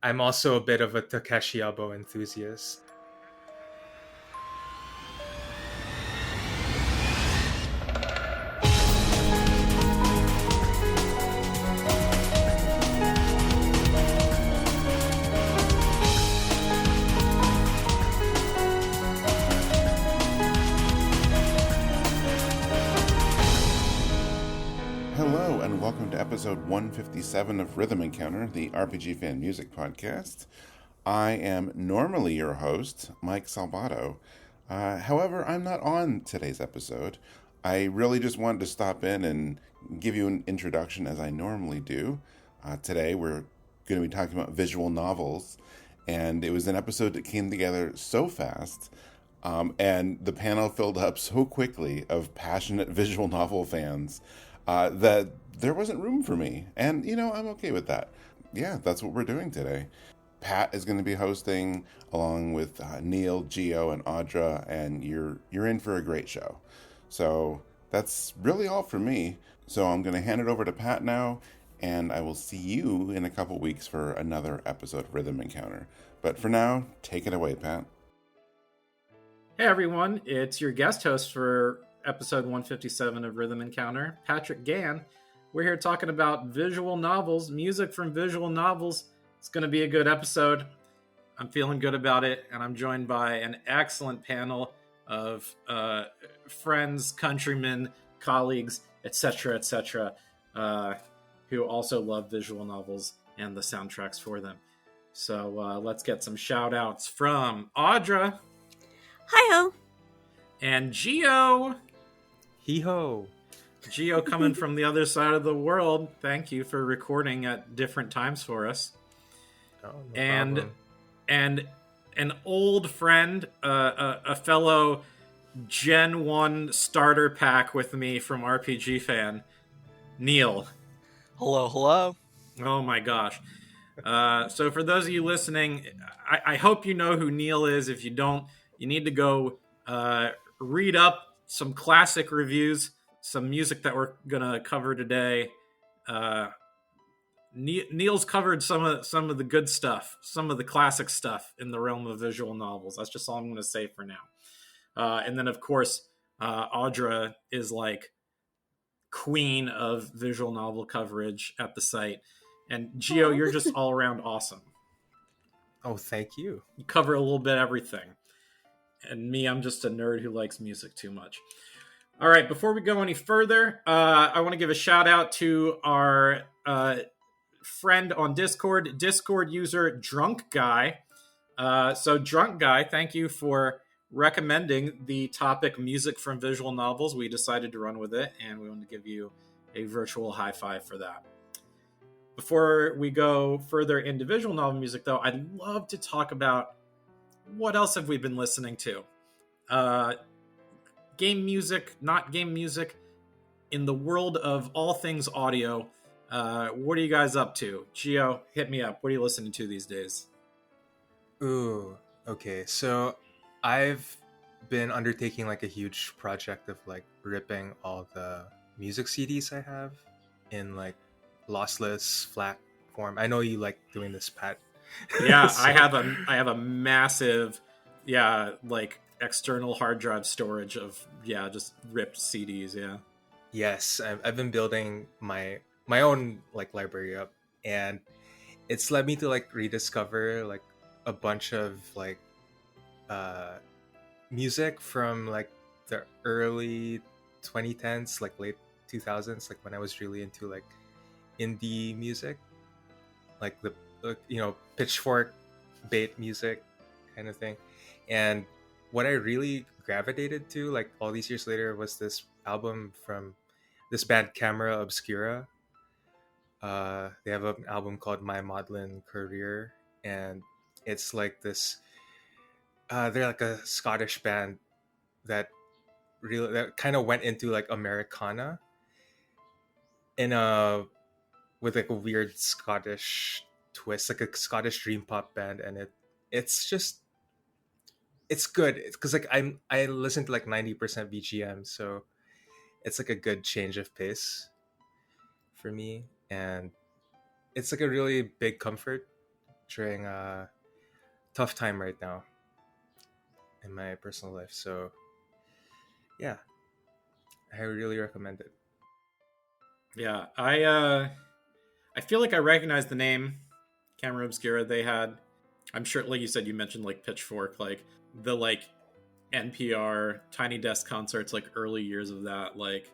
I'm also a bit of a Takeshi enthusiast. Hello, and welcome to episode 157 of Rhythm Encounter, the RPG fan music podcast. I am normally your host, Mike Salvato. However, I'm not on today's episode. I really just wanted to stop in and give you an introduction as I normally do. Today, we're going to be talking about visual novels, and it was an episode that came together so fast. And the panel filled up so quickly of passionate visual novel fans that there wasn't room for me. And, I'm okay with that. Yeah, that's what we're doing today. Pat is going to be hosting along with Neal, Gio, and Audra, and you're in for a great show. So that's really all for me. So I'm going to hand it over to Pat now, and I will see you in a couple weeks for another episode of Rhythm Encounter. But for now, take it away, Pat. Hey everyone, it's your guest host for episode 157 of Rhythm Encounter, Patrick Gann. We're here talking about visual novels, music from visual novels. It's going to be a good episode. I'm feeling good about it, and I'm joined by an excellent panel of friends, countrymen, colleagues, etc., who also love visual novels and the soundtracks for them. So let's get some shout outs from Audra. Hi-ho. And Gio. Hee-ho. Gio coming from the other side of the world. Thank you for recording at different times for us. Oh, no problem. And an old friend, a fellow Gen 1 starter pack with me from RPG Fan, Neal. Hello. Oh my gosh. So for those of you listening, I hope you know who Neal is. If you don't, you need to go read up some classic reviews, some music that we're going to cover today. Neal's covered some of the good stuff, some of the classic stuff in the realm of visual novels. That's just all I'm going to say for now. And then, of course, Audra is like queen of visual novel coverage at the site. And Gio, you're just all around awesome. Oh, thank you. You cover a little bit everything. And me, I'm just a nerd who likes music too much. All right, before we go any further, I want to give a shout out to our friend on Discord user Drunk Guy. So Drunk Guy, thank you for recommending the topic music from visual novels. We decided to run with it, and we want to give you a virtual high five for that. Before we go further into visual novel music, though, I'd love to talk about what else have we been listening to? Game music, not game music, in the world of all things audio. What are you guys up to? Gio, hit me up. What are you listening to these days? Ooh, okay. So I've been undertaking like a huge project of like ripping all the music CDs I have in like lossless FLAC form. I know you like doing this, Pat. Yeah, So- I have a massive, like external hard drive storage of just ripped CDs. Yeah. Yes, I've been building my own like library up, and it's led me to like rediscover like a bunch of like music from like the early 2010s, like late 2000s, like when I was really into like indie music, like the Pitchfork bait music kind of thing. And what I really gravitated to like all these years later was this album from this band Camera Obscura. They have an album called My Maudlin Career, and it's like this they're like a Scottish band that kind of went into like Americana in a with like a weird Scottish twist, like a Scottish dream pop band, and it's good because like I listen to like 90% BGM, so it's like a good change of pace for me, and it's like a really big comfort during a tough time right now in my personal life. So yeah, I really recommend it. Yeah, I feel like I recognize the name Camera Obscura. They had, I'm sure, like you said, you mentioned like Pitchfork, like the like NPR Tiny Desk concerts, like early years of that. Like,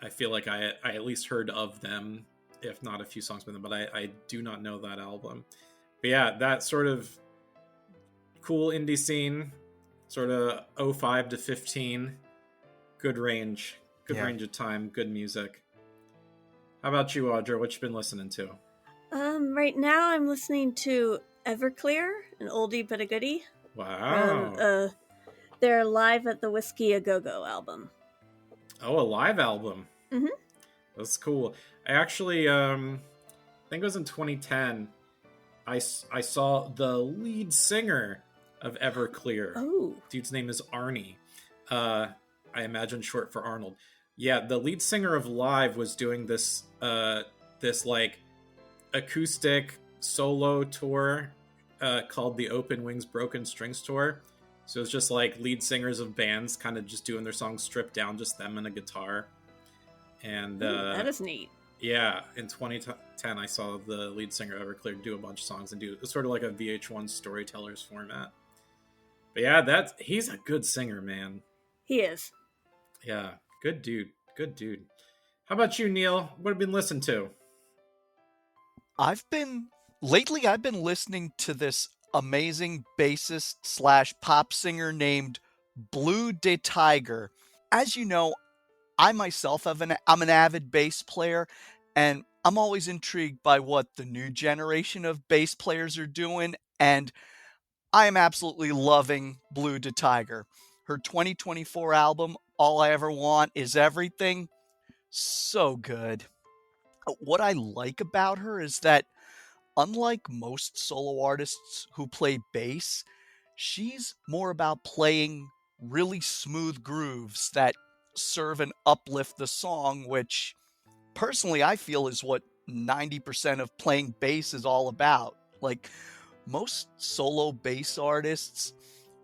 I feel like I at least heard of them, if not a few songs by them, but I do not know that album. But yeah, that sort of cool indie scene, sort of 05 to 15, good range of time, good music. How about you, Audra? What you been listening to? Right now I'm listening to Everclear, an oldie but a goodie. Wow. From their Live at the Whiskey A Go-Go album. Oh, a live album. Mm-hmm. That's cool. I actually, I think it was in 2010, I saw the lead singer of Everclear. Oh. Dude's name is Arnie. I imagine short for Arnold. Yeah, the lead singer of Live was doing this this like acoustic solo tour called the Open Wings Broken Strings Tour. So it's just like lead singers of bands kind of just doing their songs stripped down, just them and a guitar. And that is neat. Yeah, in 2010 I saw the lead singer of Everclear do a bunch of songs and do it's sort of like a VH1 storytellers format. But yeah, he's a good singer, man. He is. Yeah, good dude. How about you, Neal? What have you been listening to? Lately I've been listening to this amazing bassist / pop singer named Blue de Tiger. As you know, I myself I'm an avid bass player, and I'm always intrigued by what the new generation of bass players are doing, and I am absolutely loving Blue de Tiger. Her 2024 album, All I Ever Want Is Everything, so good. What I like about her is that, unlike most solo artists who play bass, she's more about playing really smooth grooves that serve and uplift the song, which personally I feel is what 90% of playing bass is all about. Like, most solo bass artists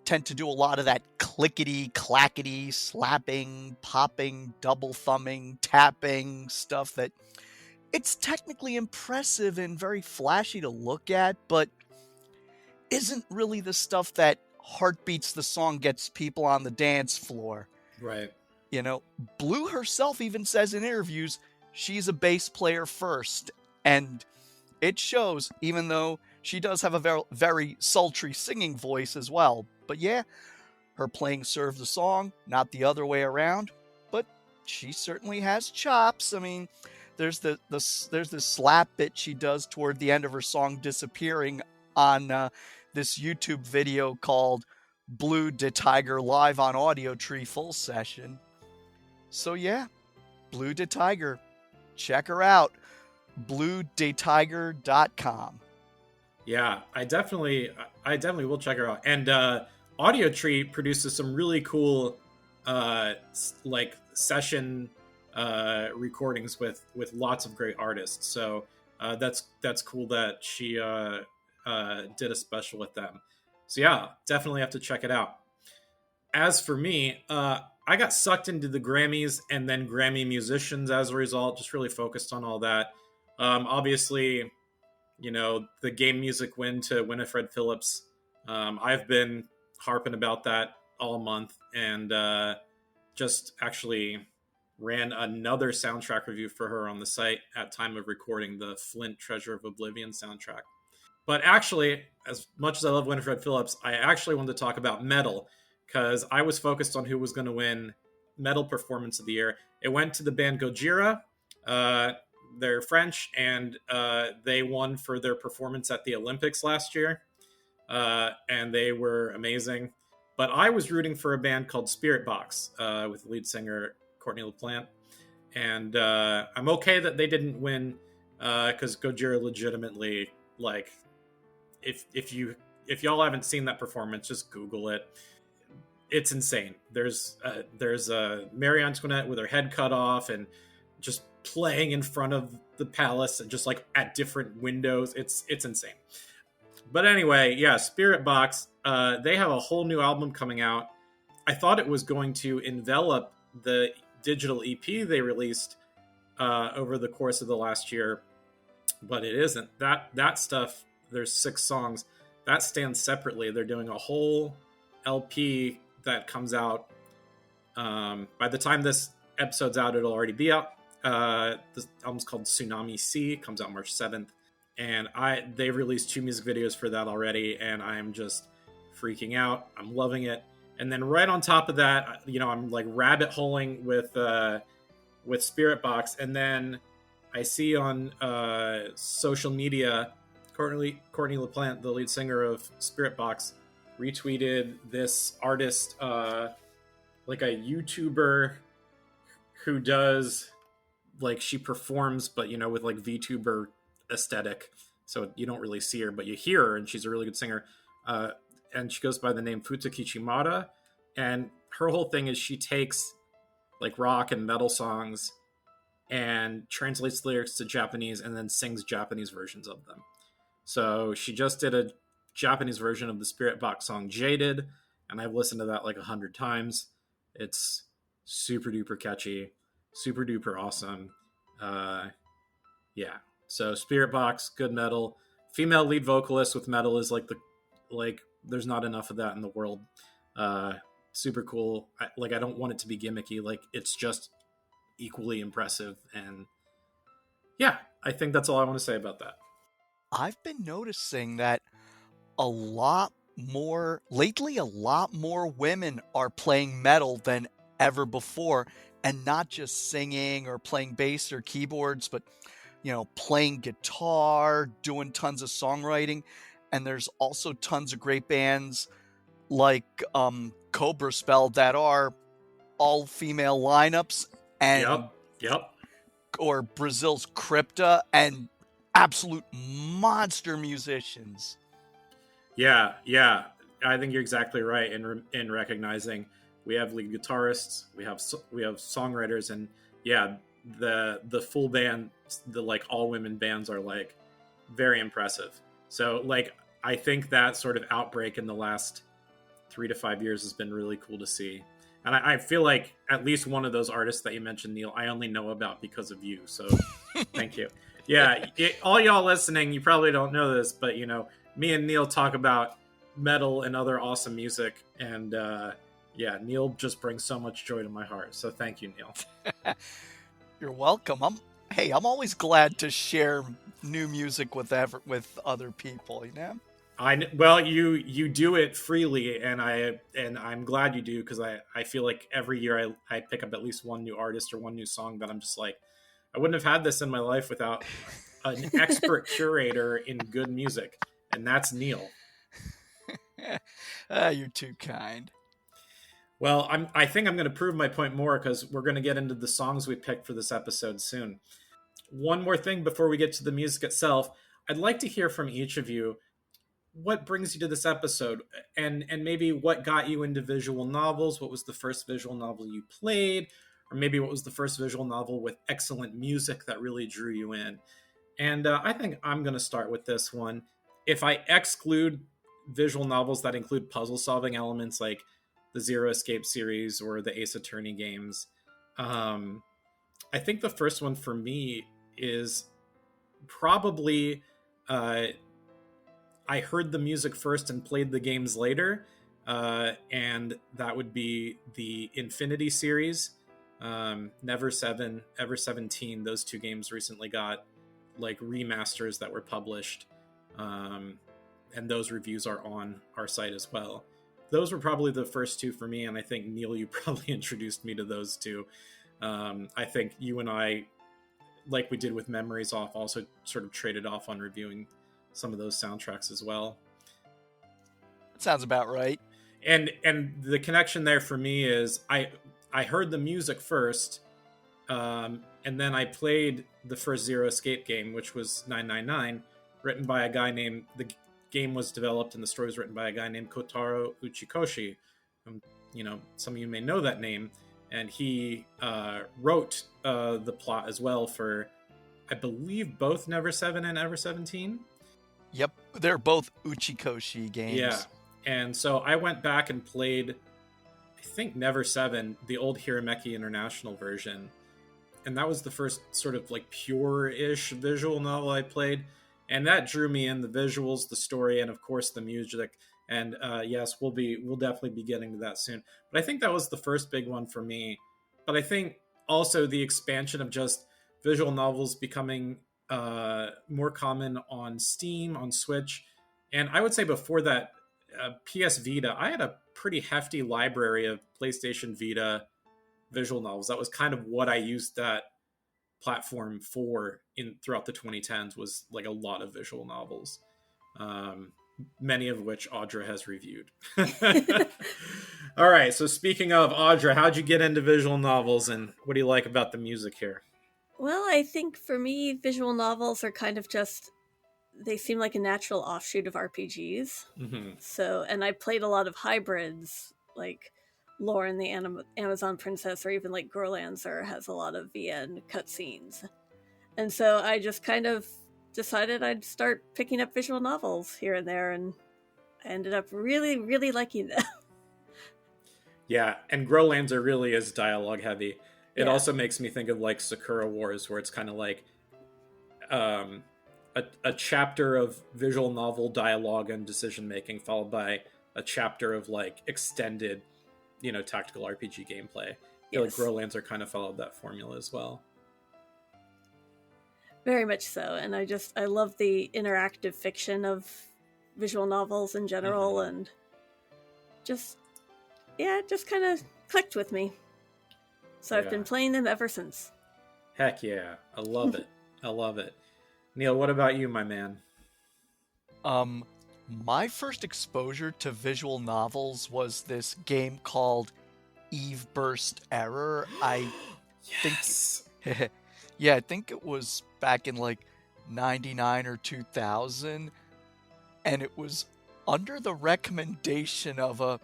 tend to do a lot of that clickety, clackety, slapping, popping, double thumbing, tapping stuff that it's technically impressive and very flashy to look at, but isn't really the stuff that heartbeats the song, gets people on the dance floor. Right. You know, Blue herself even says in interviews she's a bass player first, and it shows, even though she does have a very, very sultry singing voice as well. But yeah, her playing served the song, not the other way around, but she certainly has chops. I mean, there's there's this slap bit she does toward the end of her song Disappearing on this YouTube video called Blue de Tiger Live on Audio Tree Full Session. So yeah, Blue de Tiger. Check her out. BlueDeTiger.com. Yeah, I definitely will check her out. And Audio Tree produces some really cool like session recordings with lots of great artists. So that's cool that she did a special with them. So yeah, definitely have to check it out. As for me, I got sucked into the Grammys and then Grammy musicians as a result, just really focused on all that. Obviously, you know, the game music win to Winifred Phillips. I've been harping about that all month, and just actually ran another soundtrack review for her on the site at time of recording, the Flint Treasure of Oblivion soundtrack. But actually, as much as I love Winifred Phillips, I actually wanted to talk about metal, because I was focused on who was going to win Metal Performance of the Year. It went to the band Gojira. They're French, and they won for their performance at the Olympics last year. And they were amazing. But I was rooting for a band called Spirit Box with lead singer Courtney LaPlante. And I'm okay that they didn't win, because Gojira legitimately, like, if y'all haven't seen that performance, just Google it. It's insane. There's Marie Antoinette with her head cut off and just playing in front of the palace and just like at different windows. It's insane. But anyway, yeah, Spirit Box, they have a whole new album coming out. I thought it was going to envelop the digital EP they released over the course of the last year, but it isn't. That stuff, there's 6 songs, that stands separately. They're doing a whole LP that comes out. By the time this episode's out, it'll already be out. This album's called Tsunami Sea, comes out March 7th. And they've released 2 music videos for that already, and I'm just freaking out. I'm loving it. And then right on top of that, I'm like rabbit holing with Spirit Box. And then I see on social media, Courtney LaPlante, the lead singer of Spirit Box, retweeted this artist, like a YouTuber who does, like, she performs, but with like VTuber aesthetic, so you don't really see her, but you hear her, and she's a really good singer. And she goes by the name Futaki Chimada, and her whole thing is she takes like rock and metal songs and translates lyrics to Japanese and then sings Japanese versions of them. So she just did a Japanese version of the Spirit Box song Jaded, and I've listened to that like 100 times. It's super duper catchy, super duper awesome. Yeah. So Spirit Box, good metal. Female lead vocalist with metal is like there's not enough of that in the world. Super cool. I don't want it to be gimmicky. Like, it's just equally impressive. And yeah, I think that's all I want to say about that. I've been noticing that a lot more women are playing metal than ever before, and not just singing or playing bass or keyboards, but playing guitar, doing tons of songwriting. And there's also tons of great bands like Cobra Spell that are all female lineups, and Yep. Or Brazil's Crypta, and absolute monster musicians. Yeah. I think you're exactly right in recognizing we have lead guitarists, we have songwriters, and yeah, the full band, the like all women bands are like very impressive. So like, I think that sort of outbreak in the last 3 to 5 years has been really cool to see. And I feel like at least one of those artists that you mentioned, Neal, I only know about because of you. So thank you. Yeah. All y'all listening, you probably don't know this, but me and Neal talk about metal and other awesome music. And yeah, Neal just brings so much joy to my heart. So thank you, Neal. You're welcome. I'm always glad to share new music with other people, Well, you do it freely, and I'm glad you do, because I feel like every year I pick up at least one new artist or one new song that I'm just like, I wouldn't have had this in my life without an expert curator in good music, and that's Neal. You're too kind. Well, I think I'm going to prove my point more, because we're going to get into the songs we picked for this episode soon. One more thing before we get to the music itself, I'd like to hear from each of you what brings you to this episode, and maybe what got you into visual novels. What was the first visual novel you played, or maybe what was the first visual novel with excellent music that really drew you in? And I think I'm going to start with this one. If I exclude visual novels that include puzzle solving elements like the Zero Escape series or the Ace Attorney games, I think the first one for me is probably I heard the music first and played the games later, and that would be the Infinity series, Never 7, Ever 17. Those 2 games recently got like remasters that were published, and those reviews are on our site as well. Those were probably the first 2 for me, and I think, Neal, you probably introduced me to those 2. I think you and I, like we did with Memories Off, also sort of traded off on reviewing some of those soundtracks as well. That sounds about right. And the connection there for me is I heard the music first, and then I played the first Zero Escape game, which was 999, written by a guy named, the game was developed and the story was written by a guy named Kotaro Uchikoshi. Some of you may know that name, and he wrote the plot as well for, I believe, both Never 7 and Ever 17. Yep. They're both Uchikoshi games. Yeah. And so I went back and played, I think, Never 7, the old Hirameki International version. And that was the first sort of like pure-ish visual novel I played. And that drew me in, the visuals, the story, and of course the music. And yes, we'll definitely be getting to that soon. But I think that was the first big one for me. But I think also the expansion of just visual novels becoming more common on Steam, on Switch. And I would say before that, PS Vita, I had a pretty hefty library of PlayStation Vita visual novels. That was kind of what I used that platform for throughout the 2010s, was like a lot of visual novels, many of which Audra has reviewed. All right, so speaking of Audra, how'd you get into visual novels, and what do you like about the music here? Well, I think for me, visual novels are kind of just, they seem like a natural offshoot of RPGs. Mm-hmm. So, and I played a lot of hybrids, like Lauren the Amazon Princess, or even like Growlancer has a lot of VN cutscenes. And so I just kind of decided I'd start picking up visual novels here and there, and I ended up really, really liking them. Yeah, and Growlancer really is dialogue heavy. It also makes me think of like Sakura Wars, where it's kind of like a chapter of visual novel dialogue and decision making, followed by a chapter of like extended, tactical RPG gameplay. I feel like Growlancer kind of followed that formula as well. Very much so, and I love the interactive fiction of visual novels in general, and it just kind of clicked with me. So I've been playing them ever since. Heck yeah, I love it. I love it. Neal, what about you, my man? My first exposure to visual novels was this game called Eve Burst Error. Yes. I think it was back in like 99 or 2000, and it was under the recommendation of a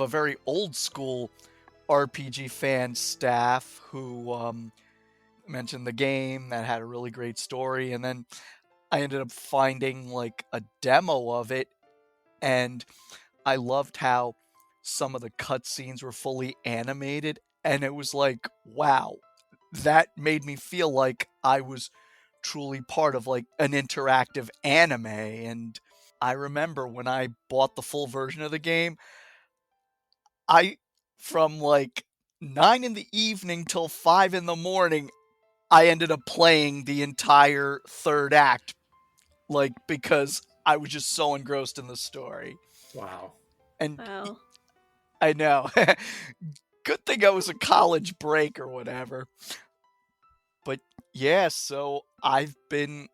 very old school RPG fan staff who mentioned the game that had a really great story, and then I ended up finding like a demo of it, and I loved how some of the cutscenes were fully animated, and it was like, wow, that made me feel like I was truly part of like an interactive anime. And I remember when I bought the full version of the game, from like 9 in the evening till 5 in the morning, I ended up playing the entire third act, like, because I was just so engrossed in the story. Wow. And I know. Good thing I was a college break or whatever. But yeah, so I've been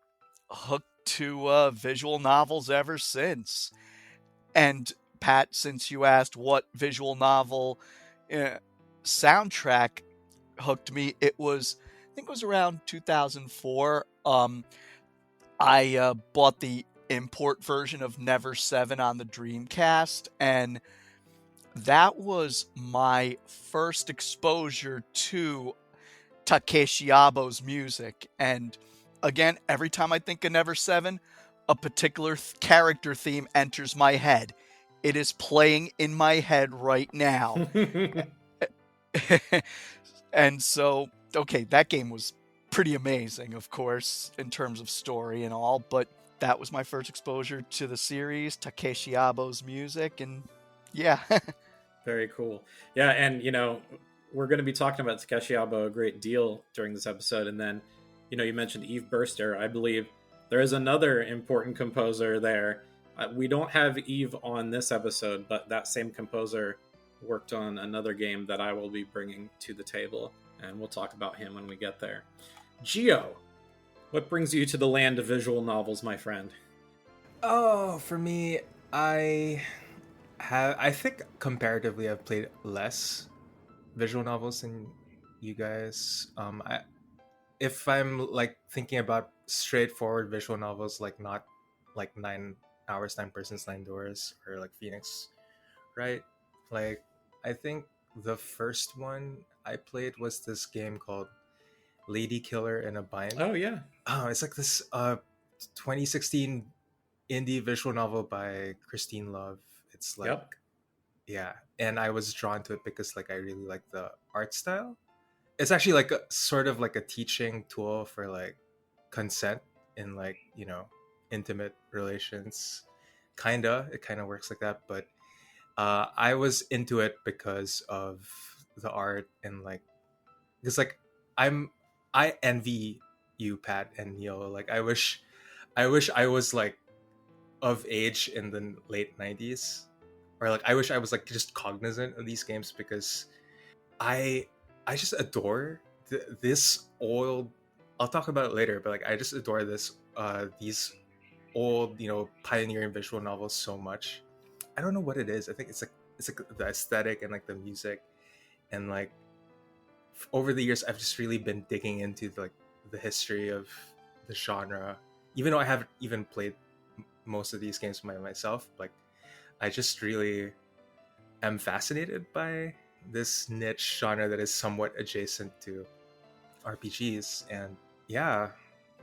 hooked to visual novels ever since. And Pat, since you asked what visual novel soundtrack hooked me, I think it was around 2004. I bought the import version of Never 7 on the Dreamcast, and that was my first exposure to Takeshi Yabo's music. And again, every time I think of Never 7, a particular character theme enters my head. It is playing in my head right now. And so, okay, that game was pretty amazing, of course, in terms of story and all, but that was my first exposure to the series, Takeshi Yabo's music, and yeah. Very cool. Yeah, and, we're going to be talking about Takeshi Yabo a great deal during this episode, and then, you mentioned Eve Burster. I believe there is another important composer there. We don't have Eve on this episode, but that same composer worked on another game that I will be bringing to the table, and we'll talk about him when we get there. Gio, what brings you to the land of visual novels, my friend? Oh, for me, I think comparatively I've played less visual novels than you guys. If I'm like thinking about straightforward visual novels, like not like 9 Hours, 9 Persons, 9 Doors, or like Phoenix, right? Like, I think the first one I played was this game called Lady Killer in a Bind. Oh, yeah. Oh, it's like this 2016 indie visual novel by Christine Love. It's like, Yep. yeah, and I was drawn to it because like I really like the art style. It's actually like a sort of like a teaching tool for like consent in like, you know, intimate relations. It kind of works like that, but I was into it because of the art and like, because like I'm I envy you, Pat and Neil. Like I wish I was like of age in the late 90s, or like I wish I was like just cognizant of these games, because I I just adore this old. I'll talk about it later, but like I just adore these old, you know, pioneering visual novels so much. I don't know what it is. I think it's like the aesthetic and like the music, and like over the years I've just really been digging into like the history of the genre. Even though I haven't even played most of these games by myself, like I just really am fascinated by this niche genre that is somewhat adjacent to RPGs. And yeah,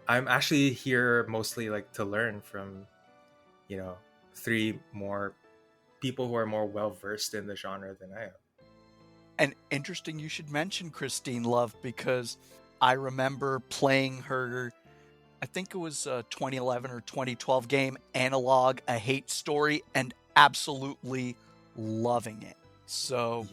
I'm actually here mostly like to learn from, you know, three more people who are more well versed in the genre than I am. And interesting you should mention Christine Love, because I remember playing her, I think it was a 2011 or 2012 game, Analog, A Hate Story, and absolutely loving it. So,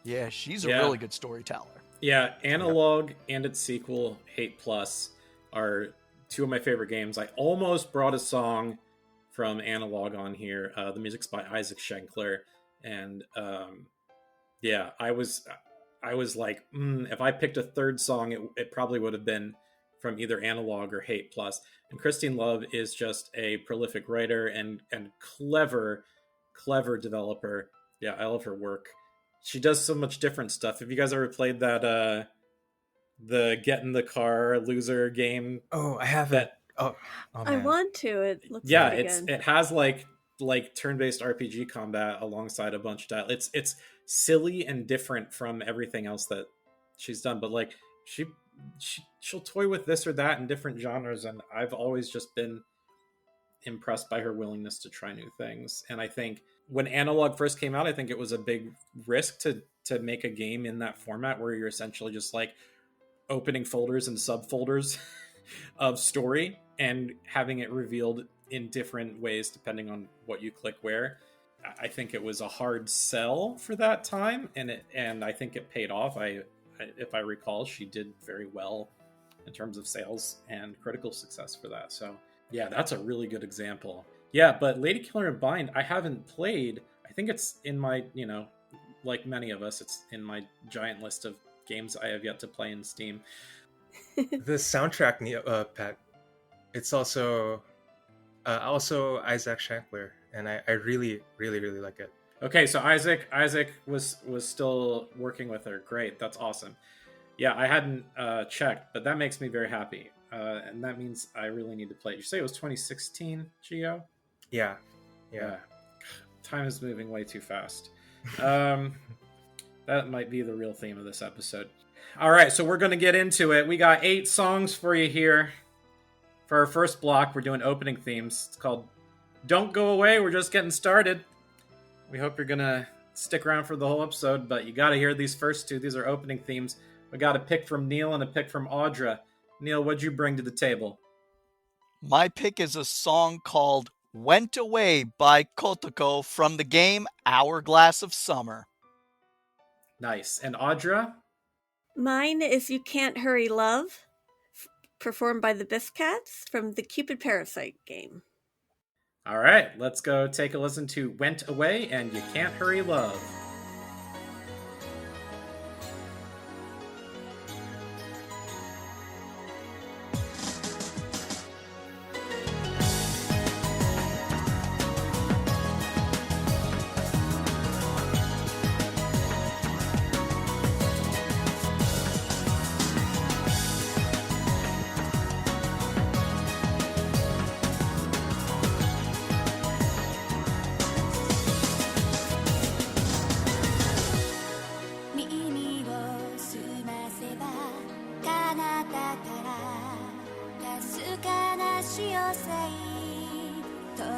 yeah, she's a really good storyteller. Yeah, Analog and its sequel, Hate Plus, are two of my favorite games. I almost brought a song from Analog on here. The music's by Isaac Schenkler, and yeah, I was like, if I picked a third song, it probably would have been from either Analog or Hate Plus. And Christine Love is just a prolific writer and clever developer. Yeah, I love her work. She does so much different stuff. Have you guys ever played that the Get in the Car Loser game? Oh, I haven't. I want to. It looks it has like turn-based RPG combat alongside a bunch of dialogue. It's silly and different from everything else that she's done, but like she'll toy with this or that in different genres, and I've always just been impressed by her willingness to try new things. And I think when Analog first came out, I think it was a big risk to make a game in that format where you're essentially just like opening folders and subfolders of story and having it revealed in different ways depending on what you click where. I think it was a hard sell for that time, and I think it paid off. If I recall, she did very well in terms of sales and critical success for that. So yeah, that's a really good example. Yeah, but Lady Killer and Bind, I haven't played. I think it's in my, you know, like many of us, it's in my giant list of games I have yet to play in Steam. The soundtrack, Pat, it's also Isaac Schenkler, and I really, really, really like it. Okay, so Isaac was still working with her. Great, that's awesome. Yeah, I hadn't checked, but that makes me very happy. And that means I really need to play it. You say it was 2016, Gio? Yeah. Time is moving way too fast. That might be the real theme of this episode. All right, so we're going to get into it. We got 8 songs for you here. For our first block, we're doing opening themes. It's called Don't Go Away, We're Just Getting Started. We hope you're going to stick around for the whole episode, but you got to hear these first two. These are opening themes. We got a pick from Neal and a pick from Audra. Neal, what'd you bring to the table? My pick is a song called Went Away by KOTOKO from the game Hourglass of Summer. Nice. And Audra? Mine is You Can't Hurry Love, performed by the Biscats from the Cupid Parasite game. All right, let's go take a listen to Went Away and You Can't Hurry Love. し寄せい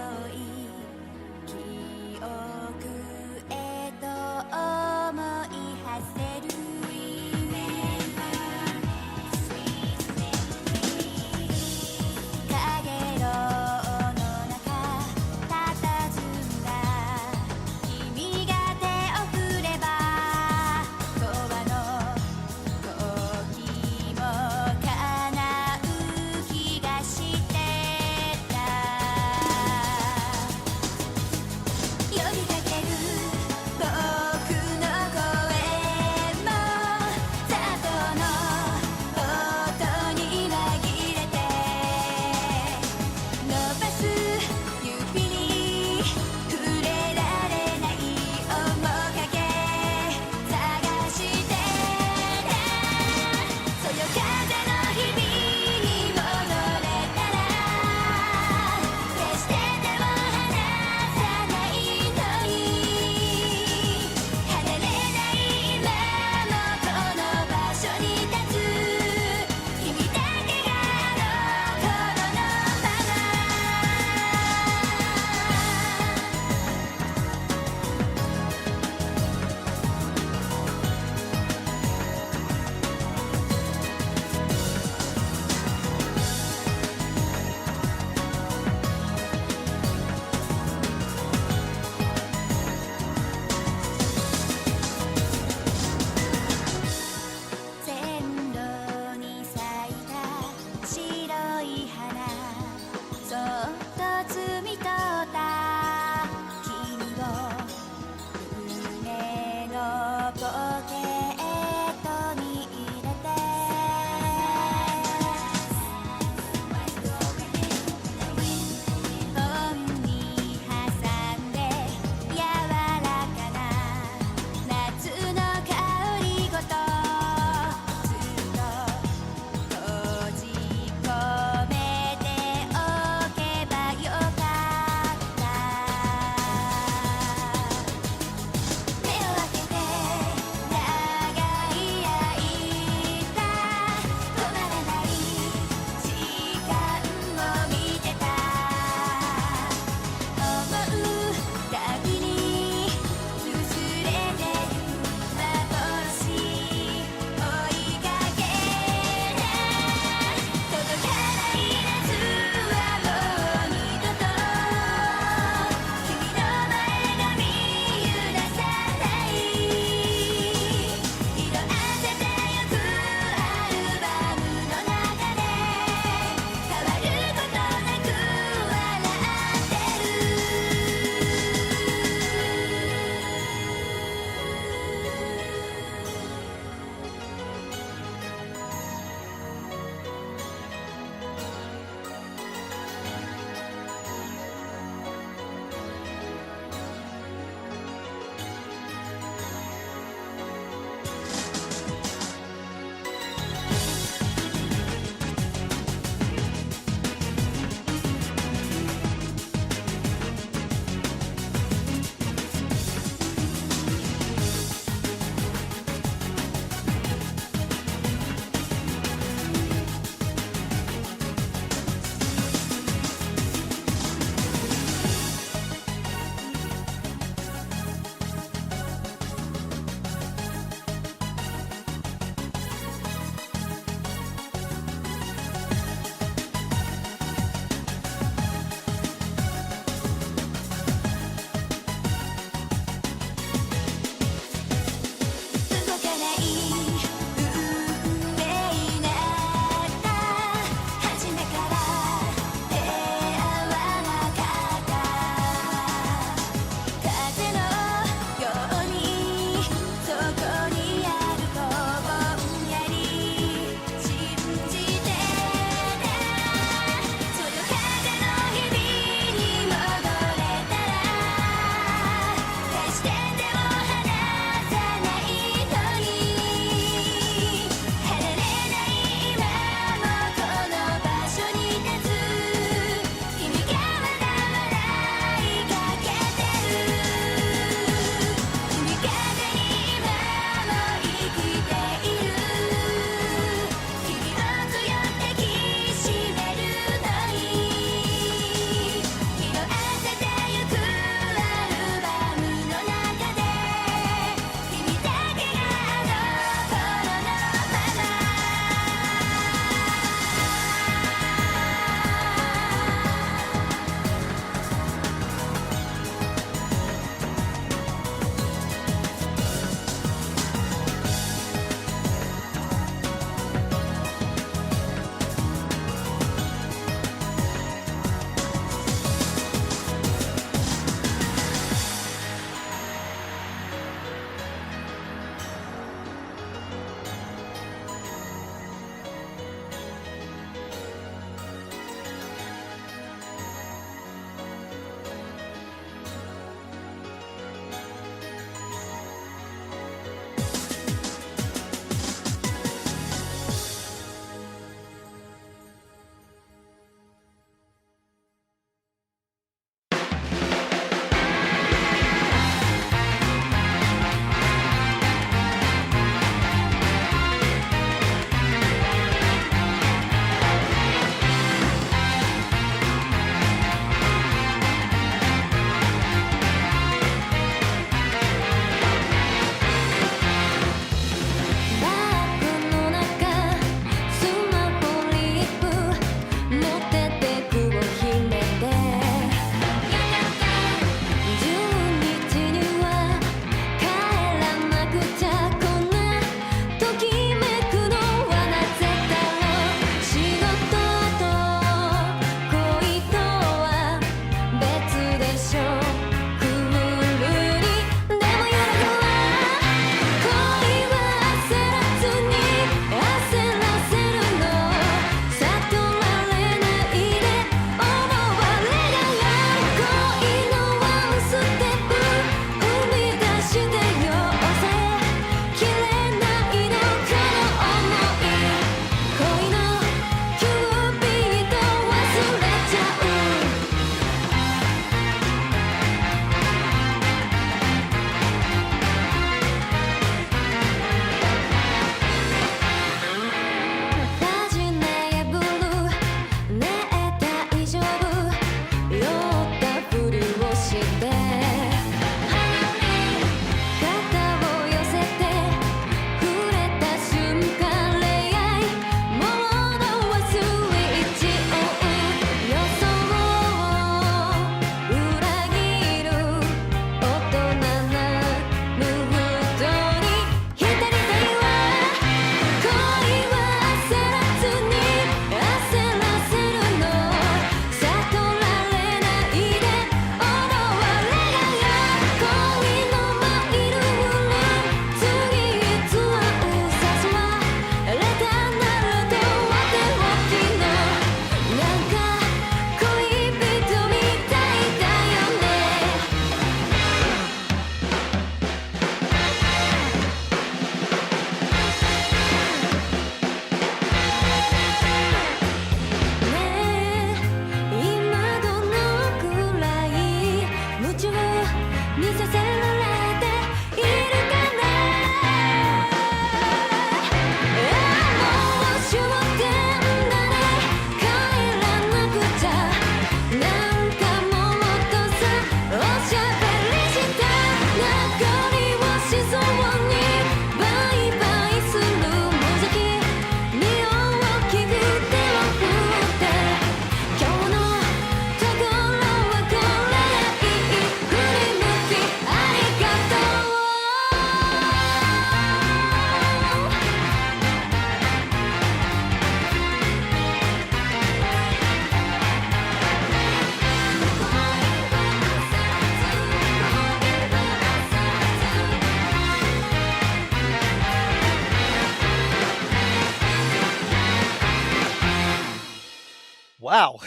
Wow.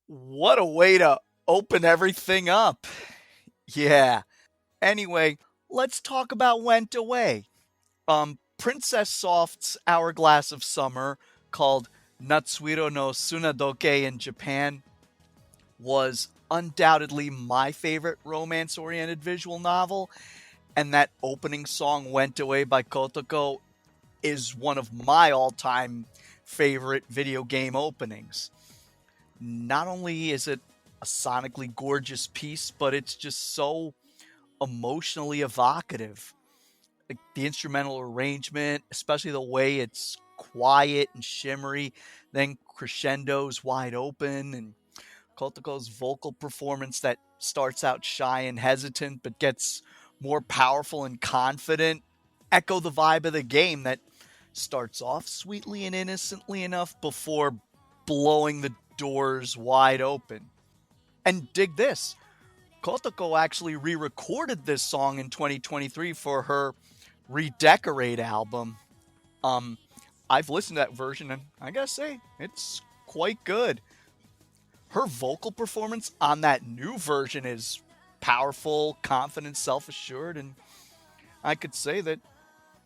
What a way to open everything up. Yeah. Anyway, let's talk about Went Away. Princess Soft's Hourglass of Summer, called Natsuhiro no Tsunadoke in Japan, was undoubtedly my favorite romance-oriented visual novel, and that opening song Went Away by KOTOKO is one of my all-time favorite video game openings. Not only is it a sonically gorgeous piece, but it's just so emotionally evocative. Like the instrumental arrangement, especially the way it's quiet and shimmery, then crescendos wide open, and Kotoko's vocal performance that starts out shy and hesitant but gets more powerful and confident echo the vibe of the game that starts off sweetly and innocently enough before blowing the doors wide open. And dig this, Kotoko actually re-recorded this song in 2023 for her Redecorate album. I've listened to that version and I gotta say, it's quite good. Her vocal performance on that new version is powerful, confident, self-assured, and I could say that,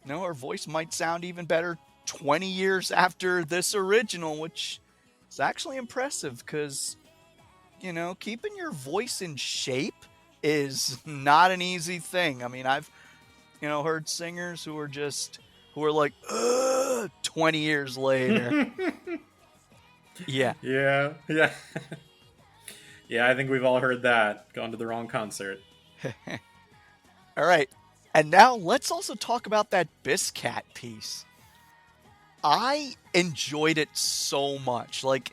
you know, her voice might sound even better 20 years after this original, which is actually impressive because, you know, keeping your voice in shape is not an easy thing. I mean, I've, you know, heard singers who are like, 20 years later. Yeah. Yeah. Yeah, I think we've all heard that. Gone to the wrong concert. All right. And now let's also talk about that Biscat piece. I enjoyed it so much. Like,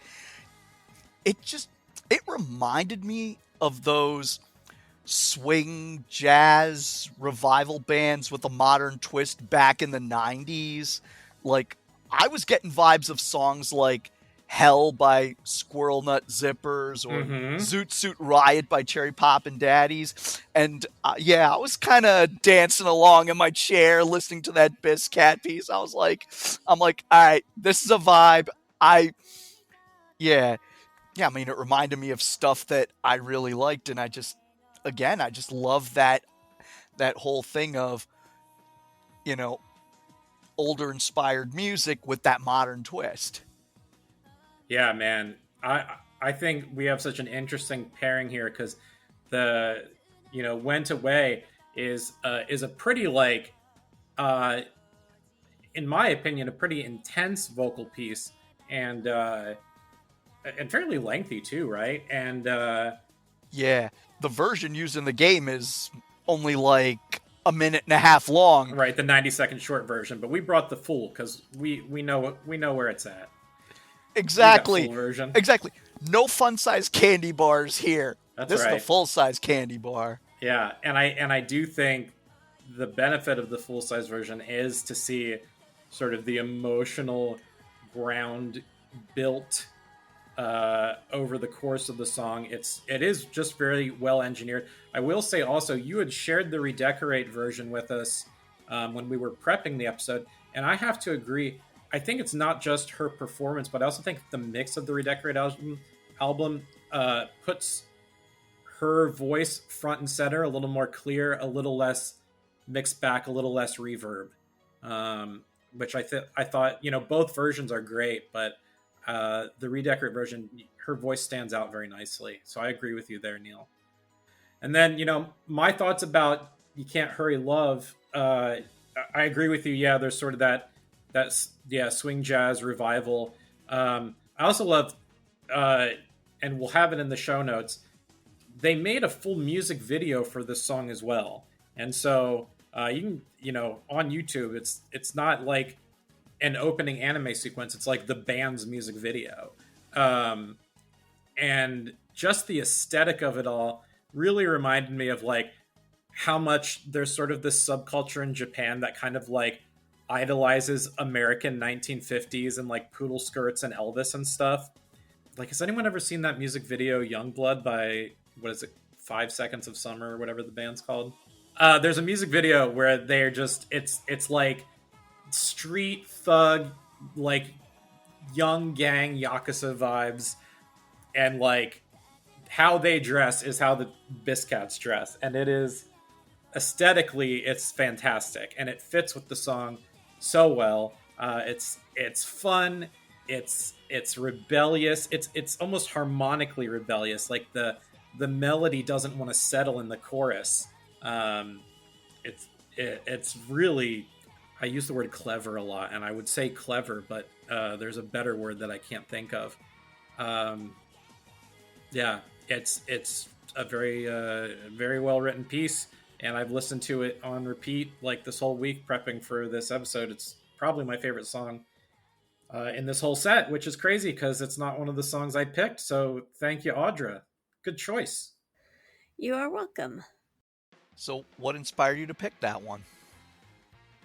it reminded me of those swing jazz revival bands with a modern twist back in the 90s. Like, I was getting vibes of songs like Hell by Squirrel Nut Zippers or Zoot Suit Riot by Cherry Poppin' Daddies. And yeah, I was kind of dancing along in my chair listening to that Biscat piece. I'm like, all right, this is a vibe. Yeah, I mean, it reminded me of stuff that I really liked, and I just love that whole thing of, you know, older inspired music with that modern twist. Yeah, man. I think we have such an interesting pairing here because the, you know, Went Away is a pretty, like, in my opinion, a pretty intense vocal piece and fairly lengthy too, right? And yeah, the version used in the game is only like a minute and a half long. Right, the 90-second short version, but we brought the full because we know where it's at. Exactly. Full version. Exactly. No fun-size candy bars here. This is the full-size candy bar. Yeah, and I do think the benefit of the full-size version is to see sort of the emotional ground built over the course of the song. It is just very well engineered. I will say also, you had shared the Redecorate version with us when we were prepping the episode, and I have to agree. I think it's not just her performance, but I also think the mix of the Redecorate album puts her voice front and center, a little more clear, a little less mixed back, a little less reverb. Which I thought, you know, both versions are great, but the Redecorate version, her voice stands out very nicely. So I agree with you there, Neal. And then, you know, my thoughts about You Can't Hurry Love, I agree with you. Yeah, there's sort of that swing jazz revival. I also love, and we'll have it in the show notes, they made a full music video for this song as well. And so you can, you know, on YouTube, it's not like an opening anime sequence. It's like the band's music video. And just the aesthetic of it all really reminded me of like how much there's sort of this subculture in Japan that kind of like idolizes American 1950s and like poodle skirts and Elvis and stuff. Like, has anyone ever seen that music video Youngblood by, what is it, 5 Seconds of Summer or whatever the band's called? There's a music video where they're just, it's like street thug, like young gang Yakuza vibes. and like how they dress is how the Biscats dress, and it is aesthetically it's fantastic, and it fits with the song so well. It's fun, it's rebellious, it's almost harmonically rebellious. Like the melody doesn't want to settle in the chorus. It's really, I use the word clever a lot, and I would say clever, but there's a better word that I can't think of. Yeah, it's a very well written piece, and I've listened to it on repeat like this whole week prepping for this episode. It's probably my favorite song in this whole set, which is crazy because it's not one of the songs I picked. So thank you, Audra. Good choice. You are welcome. So what inspired you to pick that one?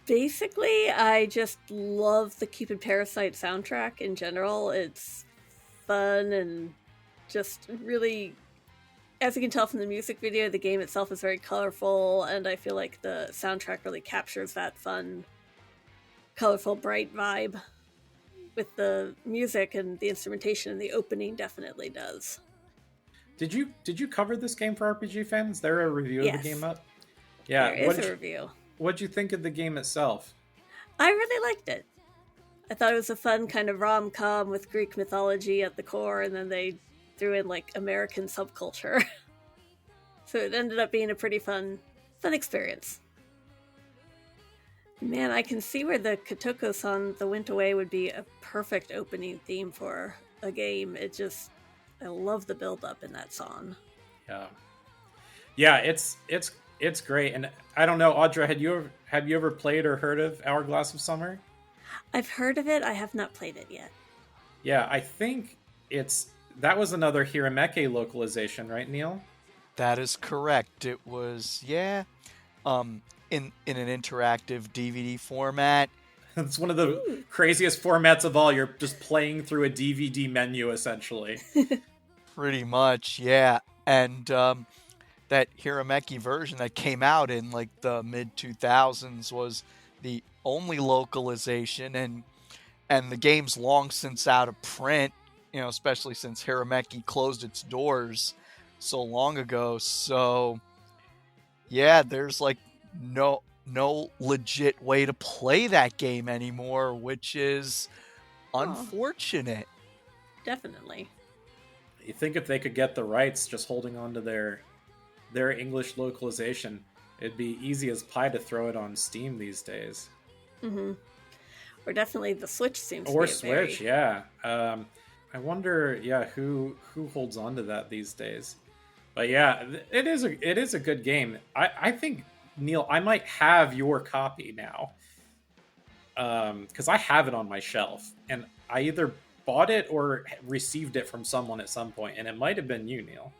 Basically, I just love the Cupid Parasite soundtrack in general. It's fun and just really, as you can tell from the music video, the game itself is very colorful, and I feel like the soundtrack really captures that fun, colorful, bright vibe with the music, and the instrumentation and the opening definitely does. Did you cover this game for RPG Fans? Is there a review of the game up? Yeah, there is a review. What'd you think of the game itself? I really liked it. I thought it was a fun kind of rom-com with Greek mythology at the core, and then they threw in like American subculture. So it ended up being a pretty fun experience. Man, I can see where the KOTOKO song "The Went Away" would be a perfect opening theme for a game. I love the build-up in that song. Yeah, it's great. And I don't know, Audra, have you ever played or heard of Hourglass of Summer? I've heard of it. I have not played it yet. Yeah, I think that was another Remake localization, right, Neal? That is correct. It was, in an interactive DVD format. It's one of the craziest formats of all. You're just playing through a DVD menu, essentially. Pretty much, yeah. And that Remake version that came out in like the mid-2000s was the only localization, and the game's long since out of print, especially since Remake closed its doors so long ago. So, yeah, there's like no legit way to play that game anymore, which is unfortunate. Definitely. You think if they could get the rights just holding on to their English localization, it'd be easy as pie to throw it on Steam these days. Mm-hmm. Or definitely the Switch seems or to be Switch, yeah. I wonder, who holds on to that these days. But yeah, it is a good game. I think, Neal, I might have your copy now, because I have it on my shelf, and I either bought it or received it from someone at some point, and it might have been you, Neal.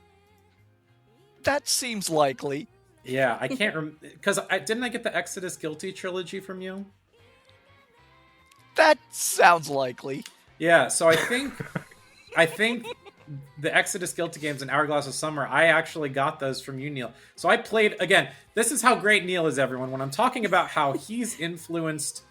That seems likely. Yeah, I can't remember, because didn't I get the Exodus Guilty trilogy from you? That sounds likely. Yeah, so I think the Exodus Guilty games and Hourglass of Summer, I actually got those from you, Neal. So I played, again, this is how great Neal is, everyone. When I'm talking about how he's influenced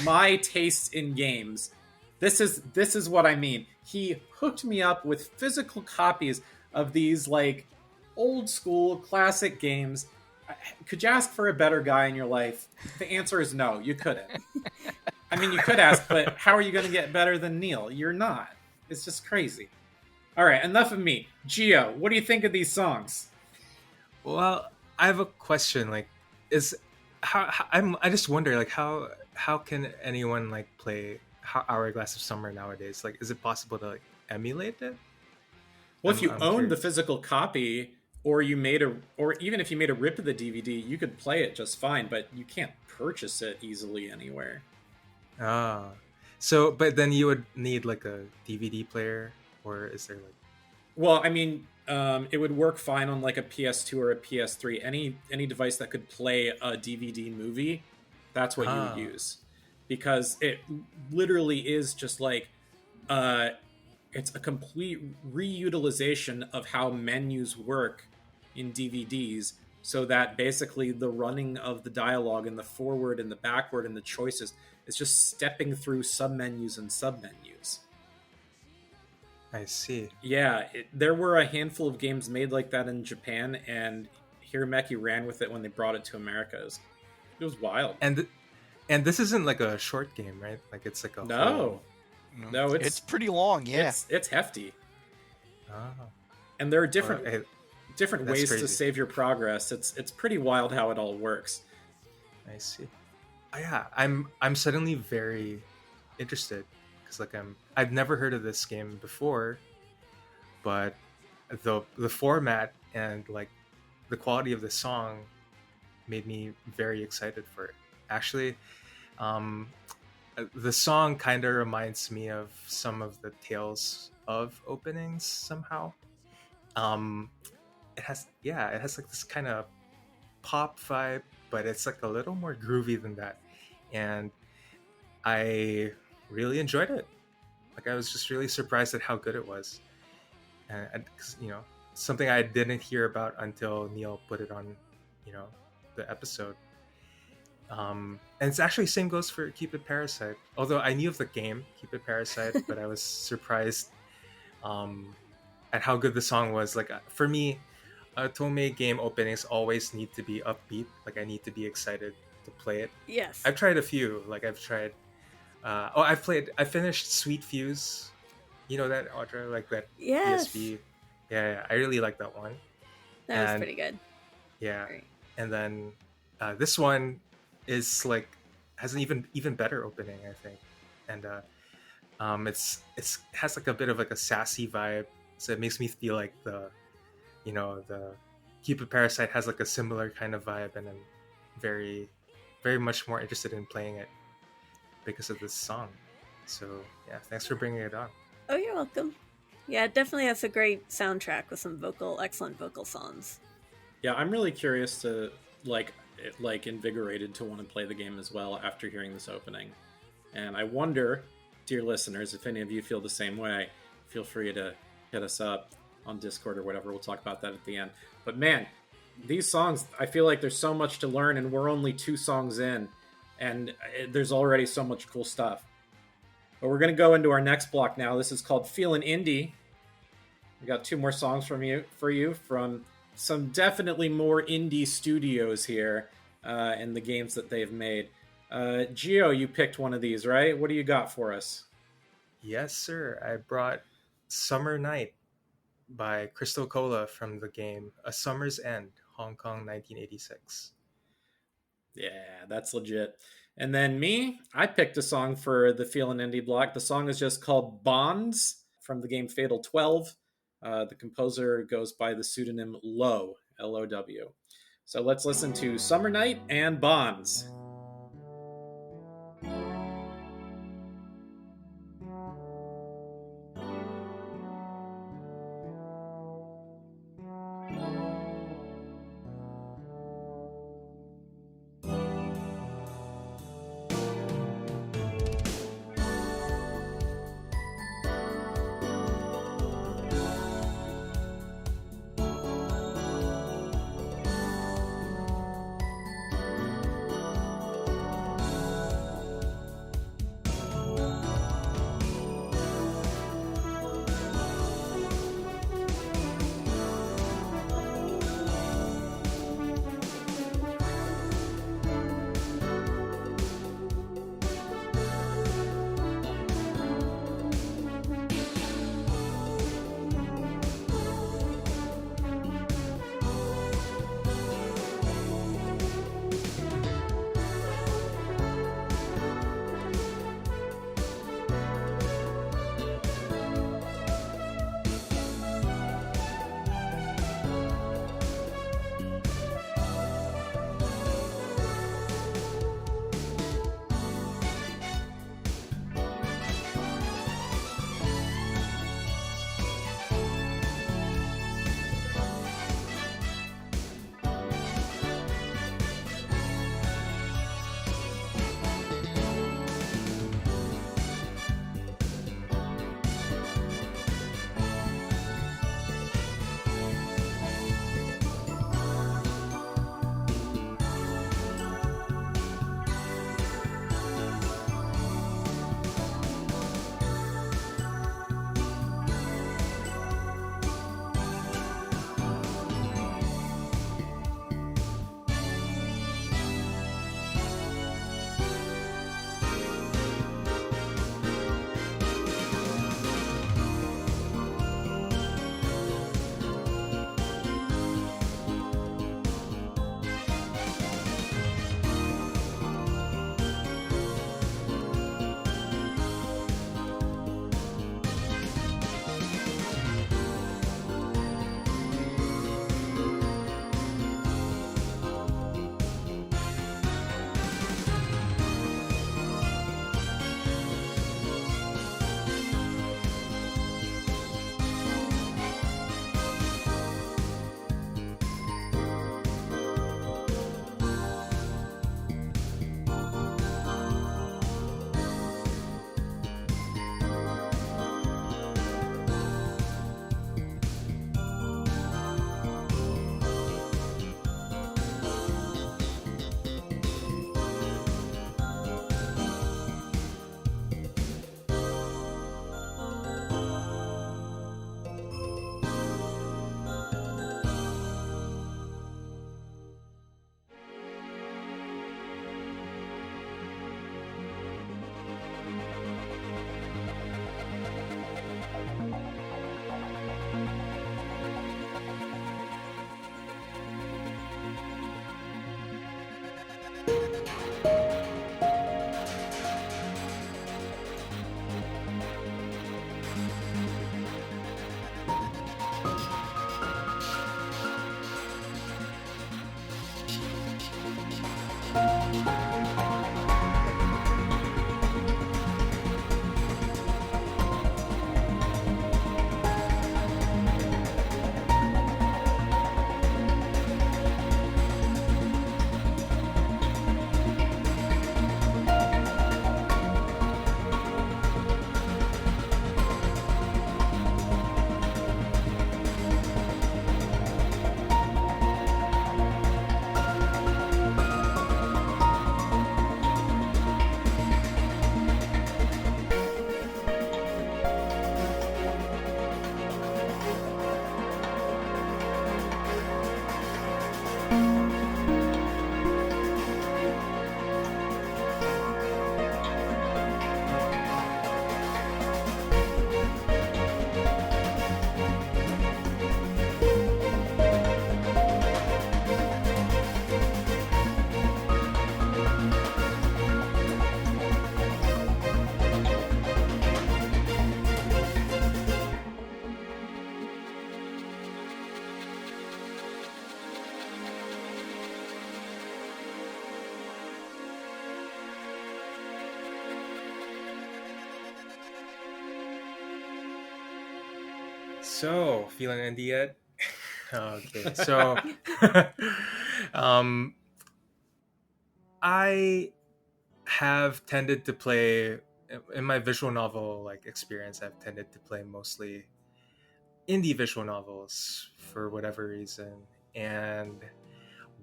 my tastes in games, this is what I mean. He hooked me up with physical copies of these, like, old school classic games. Could you ask for a better guy in your life? The answer is no, you couldn't. I mean, you could ask, but how are you going to get better than Neal? You're not. It's just crazy. All right, enough of me. Gio, what do you think of these songs? Well, I have a question. Like, I just wonder, like, how can anyone like play Hourglass of Summer nowadays? Like, is it possible to like emulate it? Well, if you own the physical copy, or even if you made a rip of the DVD, you could play it just fine. But you can't purchase it easily anywhere. So, but then you would need like a DVD player, or is there like? Well, I mean, it would work fine on like a PS2 or a PS3. Any device that could play a DVD movie, that's what you would use, because it literally is just like, it's a complete reutilization of how menus work in DVDs, so that basically the running of the dialogue and the forward and the backward and the choices is just stepping through submenus and submenus. I see. Yeah, there were a handful of games made like that in Japan, and Hiromeki ran with it when they brought it to America. It was wild. And this isn't like a short game, right? Like it's like a no, whole... no, it's pretty long. Yeah, it's hefty. Oh. And there are different That's ways crazy. to save your progress. It's pretty wild how it all works. I see. Yeah, I'm suddenly very interested because like I've never heard of this game before, but the format and like the quality of the song made me very excited for it. Actually, the song kind of reminds me of some of the Tales of openings somehow. It has like this kind of pop vibe, but it's like a little more groovy than that, and I really enjoyed it. Like I was just really surprised at how good it was, and 'cause, you know, something I didn't hear about until Neal put it on, you know, the episode. And it's actually same goes for Cupid Parasite. Although I knew of the game Cupid Parasite, but I was surprised at how good the song was. Like for me, Tomei game openings always need to be upbeat. Like I need to be excited to play it. Yes. I've tried a few. Like I've tried. I finished Sweet Fuse. You know that, Audra? Like that Yes. PSP. Yeah, I really like that one. That was And- pretty good. Yeah, Great. and then this one is like has an even better opening, I think, and it's has like a bit of like a sassy vibe, so it makes me feel like the Cupid Parasite has like a similar kind of vibe, and I'm very much more interested in playing it because of this song. So yeah, thanks for bringing it on. Oh, you're welcome. Yeah, it definitely has a great soundtrack with some excellent vocal songs. Yeah, I'm really curious to like invigorated to want to play the game as well after hearing this opening. And I wonder, dear listeners, if any of you feel the same way, feel free to hit us up on Discord or whatever. We'll talk about that at the end. But man, these songs, I feel like there's so much to learn, and we're only 2 songs in, and there's already so much cool stuff. But we're going to go into our next block now. This is called Feelin Indie. We got 2 more songs for you from some definitely more indie studios here in the games that they've made. Gio, you picked one of these, right? What do you got for us? Yes, sir. I brought Summer Night by Crystal Cola from the game A Summer's End, Hong Kong 1986. Yeah, that's legit. And then me, I picked a song for the Feelin Indie block. The song is just called Bonds from the game Fatal 12. The composer goes by the pseudonym Low, L-O-W. So let's listen to Summer Night and Bonds. So, feeling indie yet? Okay, so I have tended to play in my visual novel like experience. I've tended to play mostly indie visual novels for whatever reason, and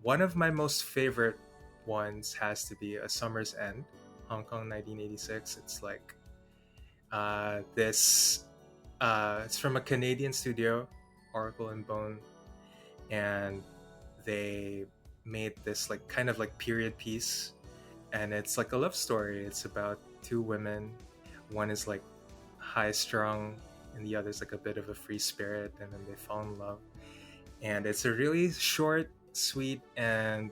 one of my most favorite ones has to be A Summer's End, Hong Kong 1986. It's like this it's from a Canadian studio, Oracle and Bone, and they made this like kind of like period piece, and it's like a love story. It's about two women. One is like high strung and the other's like a bit of a free spirit, and then they fall in love. And it's a really short, sweet, and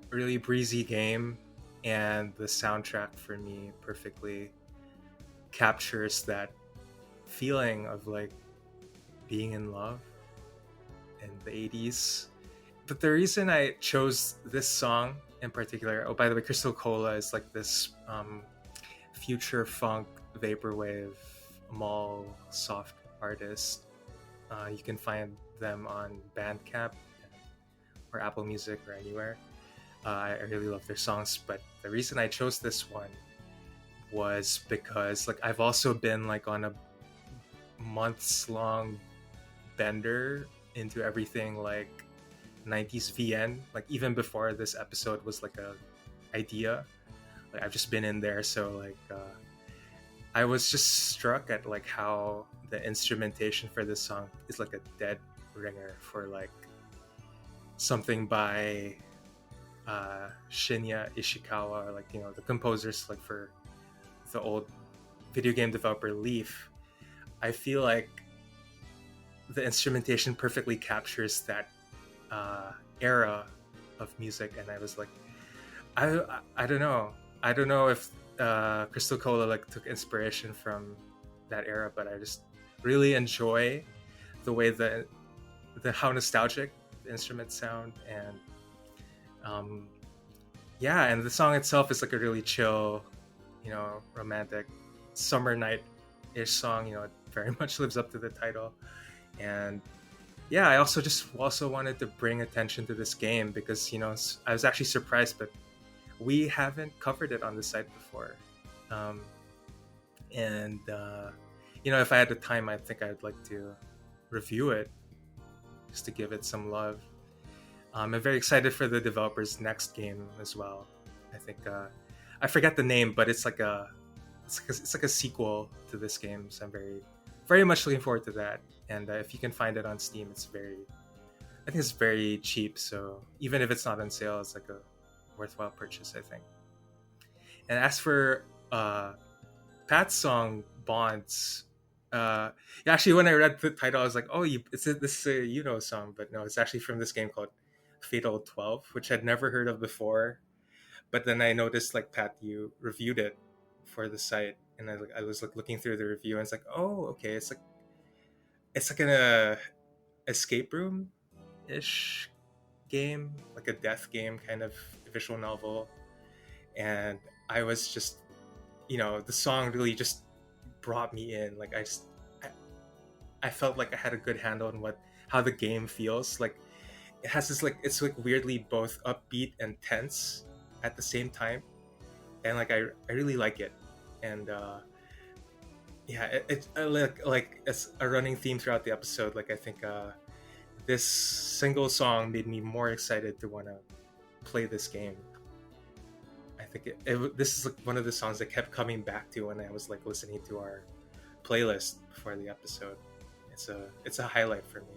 really breezy game. And the soundtrack for me perfectly captures that feeling of like being in love in the 80s. But the reason I chose this song in particular, oh, by the way, Crystal Cola is like this future funk vaporwave mall soft artist. You can find them on Bandcamp or Apple Music or anywhere. I really love their songs, but the reason I chose this one was because like I've also been like on a months long bender into everything like 90s VN, like even before this episode was like a idea. Like I've just been in there, so like I was just struck at like how the instrumentation for this song is like a dead ringer for like something by Shinya Ishikawa, like the composers like for the old video game developer Leaf. I feel like the instrumentation perfectly captures that era of music, and I was like, I don't know if Crystal Cola like took inspiration from that era, but I just really enjoy the way the how nostalgic the instruments sound, and and the song itself is like a really chill, romantic summer night-ish song. It very much lives up to the title. And I also wanted to bring attention to this game because I was actually surprised, but we haven't covered it on the site before. If I had the time, I think I'd like to review it just to give it some love. I'm very excited for the developer's next game as well. I think I forget the name, but it's like a sequel to this game, so I'm very much looking forward to that. And if you can find it on Steam, I think it's very cheap. So even if it's not on sale, it's like a worthwhile purchase, I think. And as for Pat's song Bonds, actually when I read the title, I was like, oh, this is a song, but no, it's actually from this game called Fatal 12, which I'd never heard of before. But then I noticed like Pat, you reviewed it for the site, and I was like looking through the review, and it's like, oh, okay, it's like an escape room ish game, like a death game kind of visual novel. And I was just the song really just brought me in. Like I felt like I had a good handle on how the game feels. Like it has this it's like weirdly both upbeat and tense at the same time, and like I really like it. And it's like it's a running theme throughout the episode. Like I think this single song made me more excited to want to play this game. I think this is like one of the songs I kept coming back to when I was like listening to our playlist before the episode. It's a highlight for me.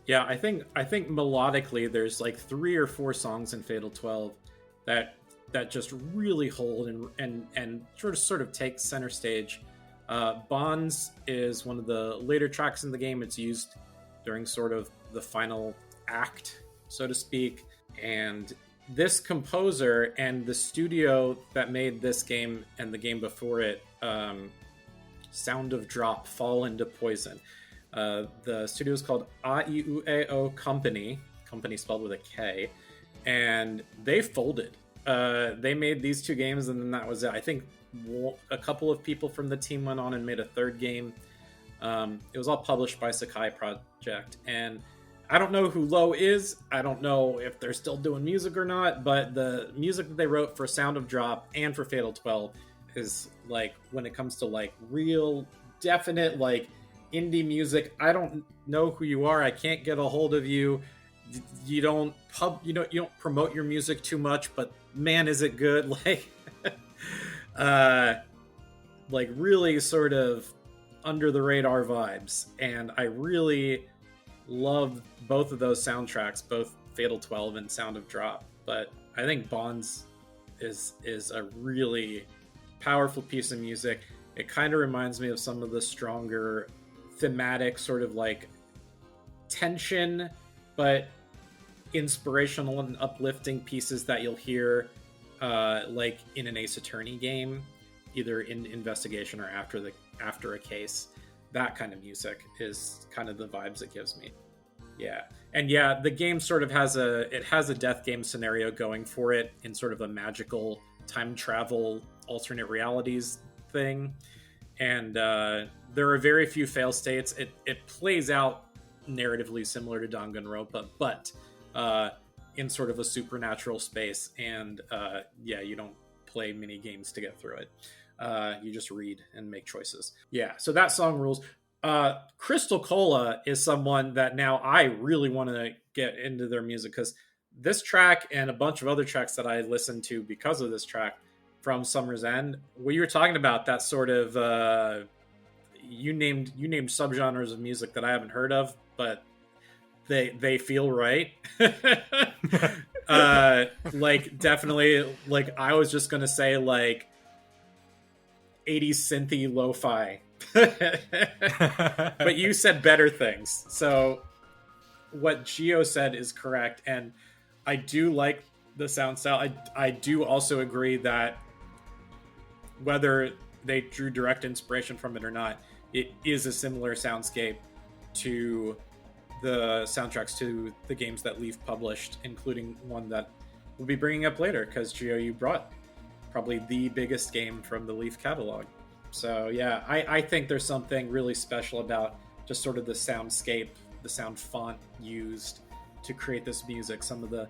Yeah, I think melodically there's like 3 or 4 songs in Fatal 12 that just really hold and sort of take center stage. Bonds is one of the later tracks in the game. It's used during sort of the final act, so to speak. And this composer and the studio that made this game and the game before it, Sound of Drop, Fall into Poison. The studio is called Aiueo Company spelled with a K, and they folded. They made these 2 games, and then that was it. I think a couple of people from the team went on and made a 3rd game. It was all published by Sakai Project, and I don't know who Low is. I don't know if they're still doing music or not, but the music that they wrote for Sound of Drop and for Fatal 12 is like, when it comes to like real definite like indie music, I don't know who you are. I can't get a hold of you. You don't you don't promote your music too much, but man, is it good. Like really sort of under the radar vibes. And I really love both of those soundtracks, both Fatal 12 and Sound of Drop. But I think Bonds is a really powerful piece of music. It kind of reminds me of some of the stronger thematic sort of like tension, but inspirational and uplifting pieces that you'll hear like in an Ace Attorney game, either in investigation or after a case. That kind of music is kind of the vibes it gives me. Yeah. And yeah, the game sort of has a death game scenario going for it in sort of a magical time travel alternate realities thing. And there are very few fail states. It plays out narratively similar to Danganronpa, but in sort of a supernatural space. And yeah, you don't play mini games to get through it. You just read and make choices. Yeah, so that song rules. Crystal Cola is someone that now I really want to get into their music, because this track and a bunch of other tracks that I listened to because of this track from Summer's End, what you were talking about, that sort of you named subgenres of music that I haven't heard of, but they feel right. Like definitely, like I was just gonna say like 80s synthy lo-fi. But you said better things. So what Gio said is correct, and I do like the sound style. I do also agree that whether they drew direct inspiration from it or not, it is a similar soundscape to the soundtracks to the games that Leaf published, including one that we'll be bringing up later, because Gio, you brought probably the biggest game from the Leaf catalog. So yeah, I think there's something really special about just sort of the soundscape, the sound font used to create this music. Some of the,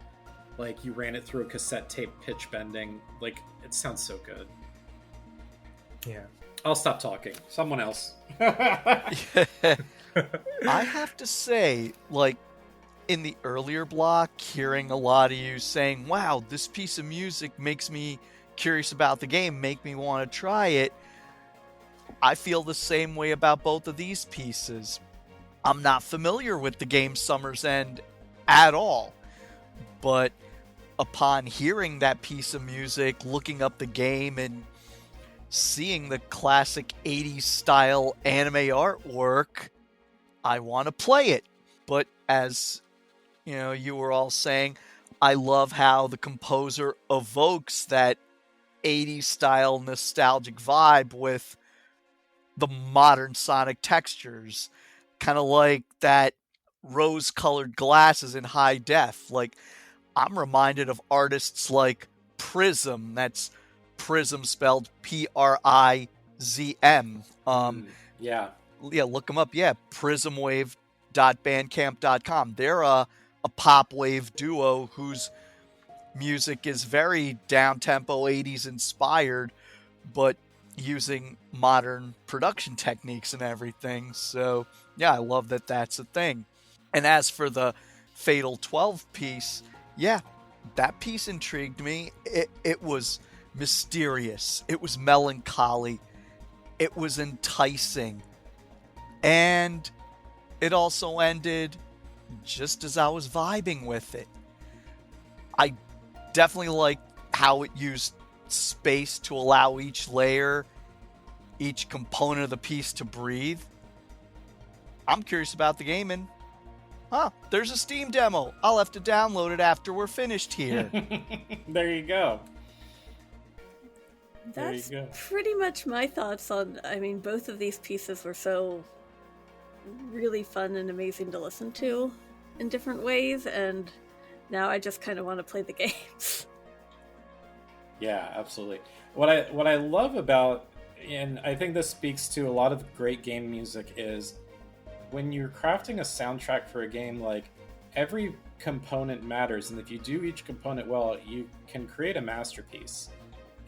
like, you ran it through a cassette tape pitch bending, like, it sounds so good. Yeah. I'll stop talking. Someone else. I have to say, like, in the earlier block, hearing a lot of you saying, wow, this piece of music makes me curious about the game, make me want to try it, I feel the same way about both of these pieces. I'm not familiar with the game Summer's End at all, but upon hearing that piece of music, looking up the game, and seeing the classic 80s style anime artwork, I want to play it. But as you know, you were all saying, I love how the composer evokes that 80s style nostalgic vibe with the modern sonic textures, kind of like that rose-colored glasses in high def. Like, I'm reminded of artists like Prism. That's Prism spelled P-R-I-Z-M. Yeah, look them up. Yeah, prismwave.bandcamp.com. They're a pop wave duo whose music is very down-tempo 80s inspired, but using modern production techniques and everything. So yeah, I love that that's a thing. And as for the Fatal 12 piece, yeah, that piece intrigued me. It was mysterious, it was melancholy, it was enticing, and it also ended just as I was vibing with it. I definitely like how it used space to allow each layer, each component of the piece to breathe. I'm curious about the game, and there's a Steam demo. I'll have to download it after we're finished here. There you go. That's pretty much my thoughts on, I mean, both of these pieces were so really fun and amazing to listen to in different ways, and now I just kind of want to play the games. Yeah, absolutely. What I love about and I think this speaks to a lot of great game music, is when you're crafting a soundtrack for a game, like, every component matters, and if you do each component well, you can create a masterpiece.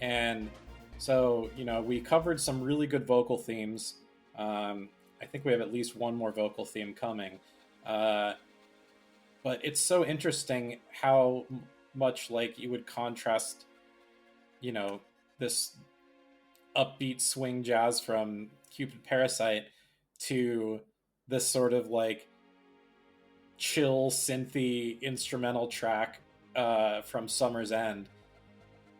And so, we covered some really good vocal themes. I think we have at least one more vocal theme coming. But it's so interesting how much, like, you would contrast, this upbeat swing jazz from Cupid Parasite to this sort of, like, chill synthy instrumental track from Summer's End.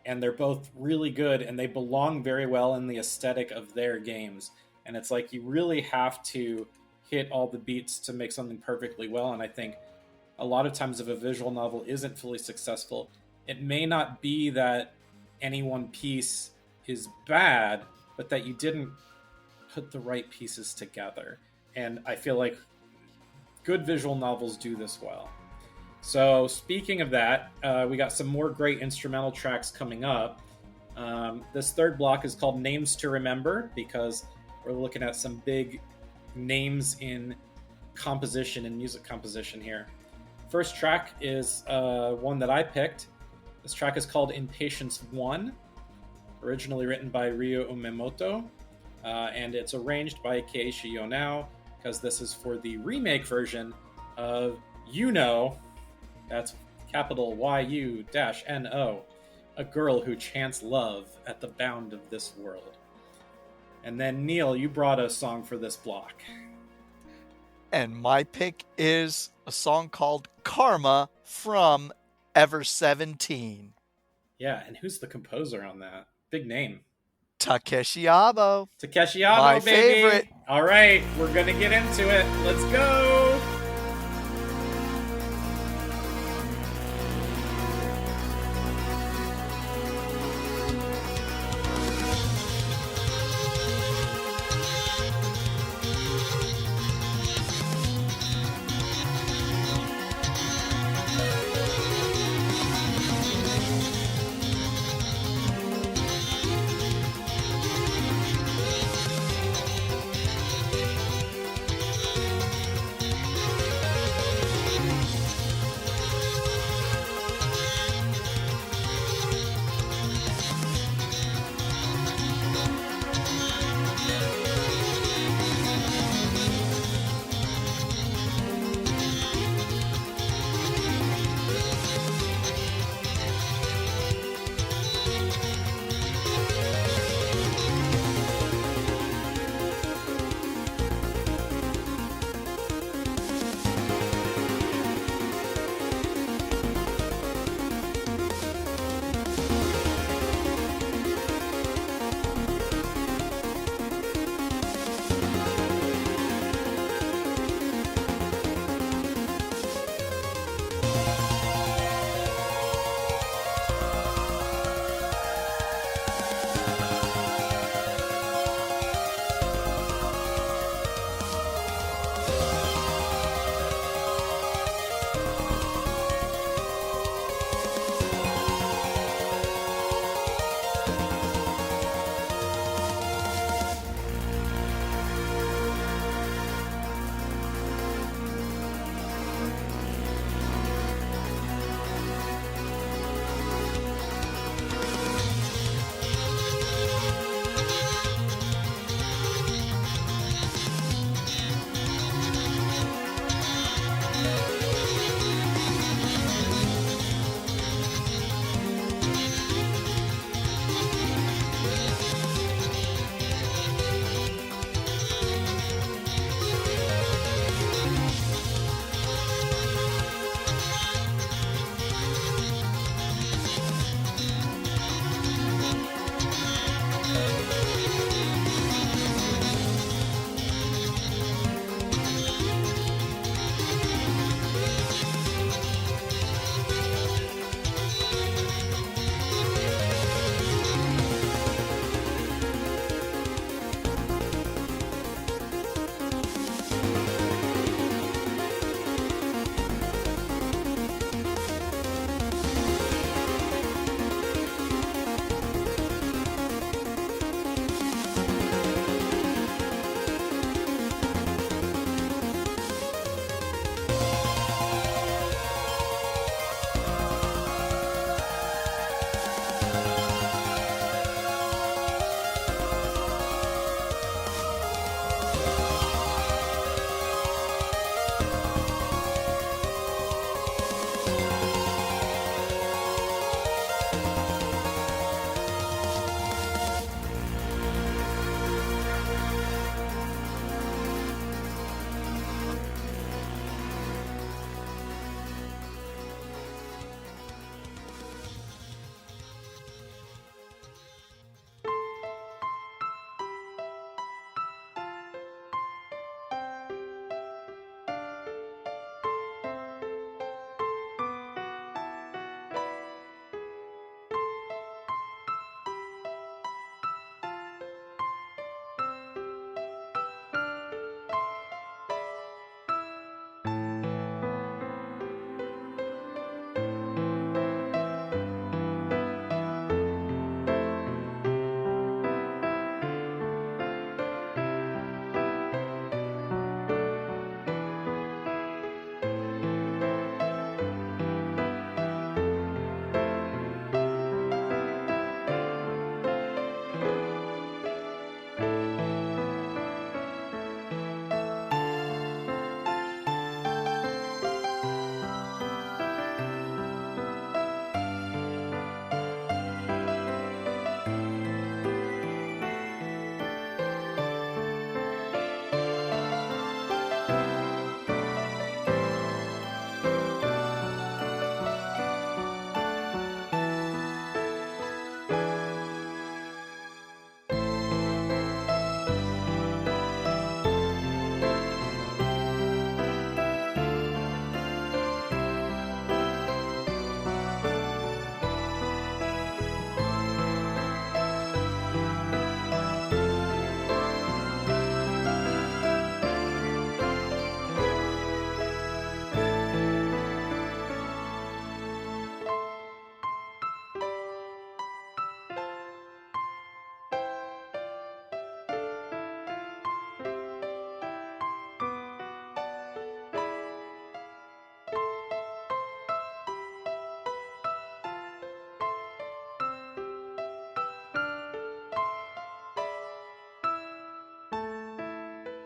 And they're both really good, and they belong very well in the aesthetic of their games. And it's like, you really have to hit all the beats to make something perfectly well. And I think a lot of times if a visual novel isn't fully successful, it may not be that any one piece is bad, but that you didn't put the right pieces together. And I feel like good visual novels do this well. So speaking of that, we got some more great instrumental tracks coming up. This third block is called Names to Remember, because we're looking at some big names in composition and music composition here. First track is one that I picked. This track is called Impatience 1, originally written by Ryu Umemoto, and it's arranged by Keishi Yonao, because this is for the remake version of that's capital YU-NO, a girl who chants love at the bound of this world. And then, Neal, you brought a song for this block. And my pick is a song called Karma from Ever 17. Yeah, and who's the composer on that? Big name. Takeshi Abo. Takeshi Abo, my baby. favorite. All right, we're going to get into it. Let's go.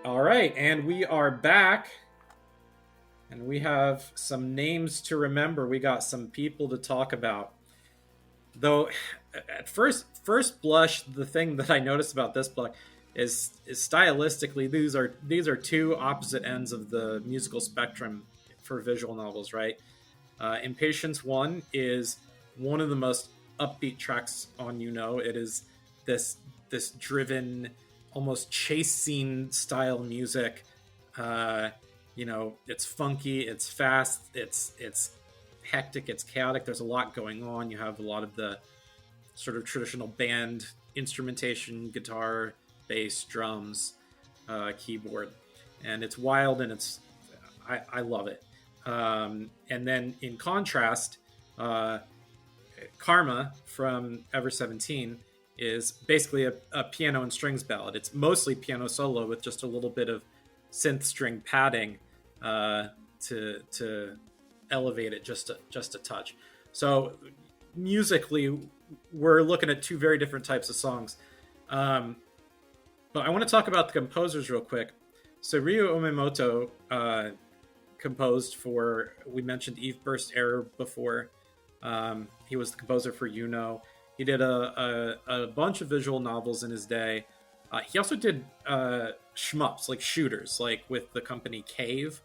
All right, and we are back. And we have some names to remember. We got some people to talk about. Though, at first blush, the thing that I noticed about this book is stylistically, these are two opposite ends of the musical spectrum for visual novels, right? Impatience 1 is one of the most upbeat tracks on It is this driven, almost chase scene style music. It's funky, it's fast, it's hectic, it's chaotic. There's a lot going on. You have a lot of the sort of traditional band instrumentation, guitar, bass, drums, keyboard, and it's wild, and I love it. And then in contrast, Karma from Ever 17 is basically a piano and strings ballad. It's mostly piano solo with just a little bit of synth string padding to elevate it just a touch. So musically, we're looking at two very different types of songs. But I want to talk about the composers real quick. So Ryu Umemoto composed for, we mentioned Eve Burst Error before. He was the composer for He did a bunch of visual novels in his day. He also did shmups, like shooters, like with the company Cave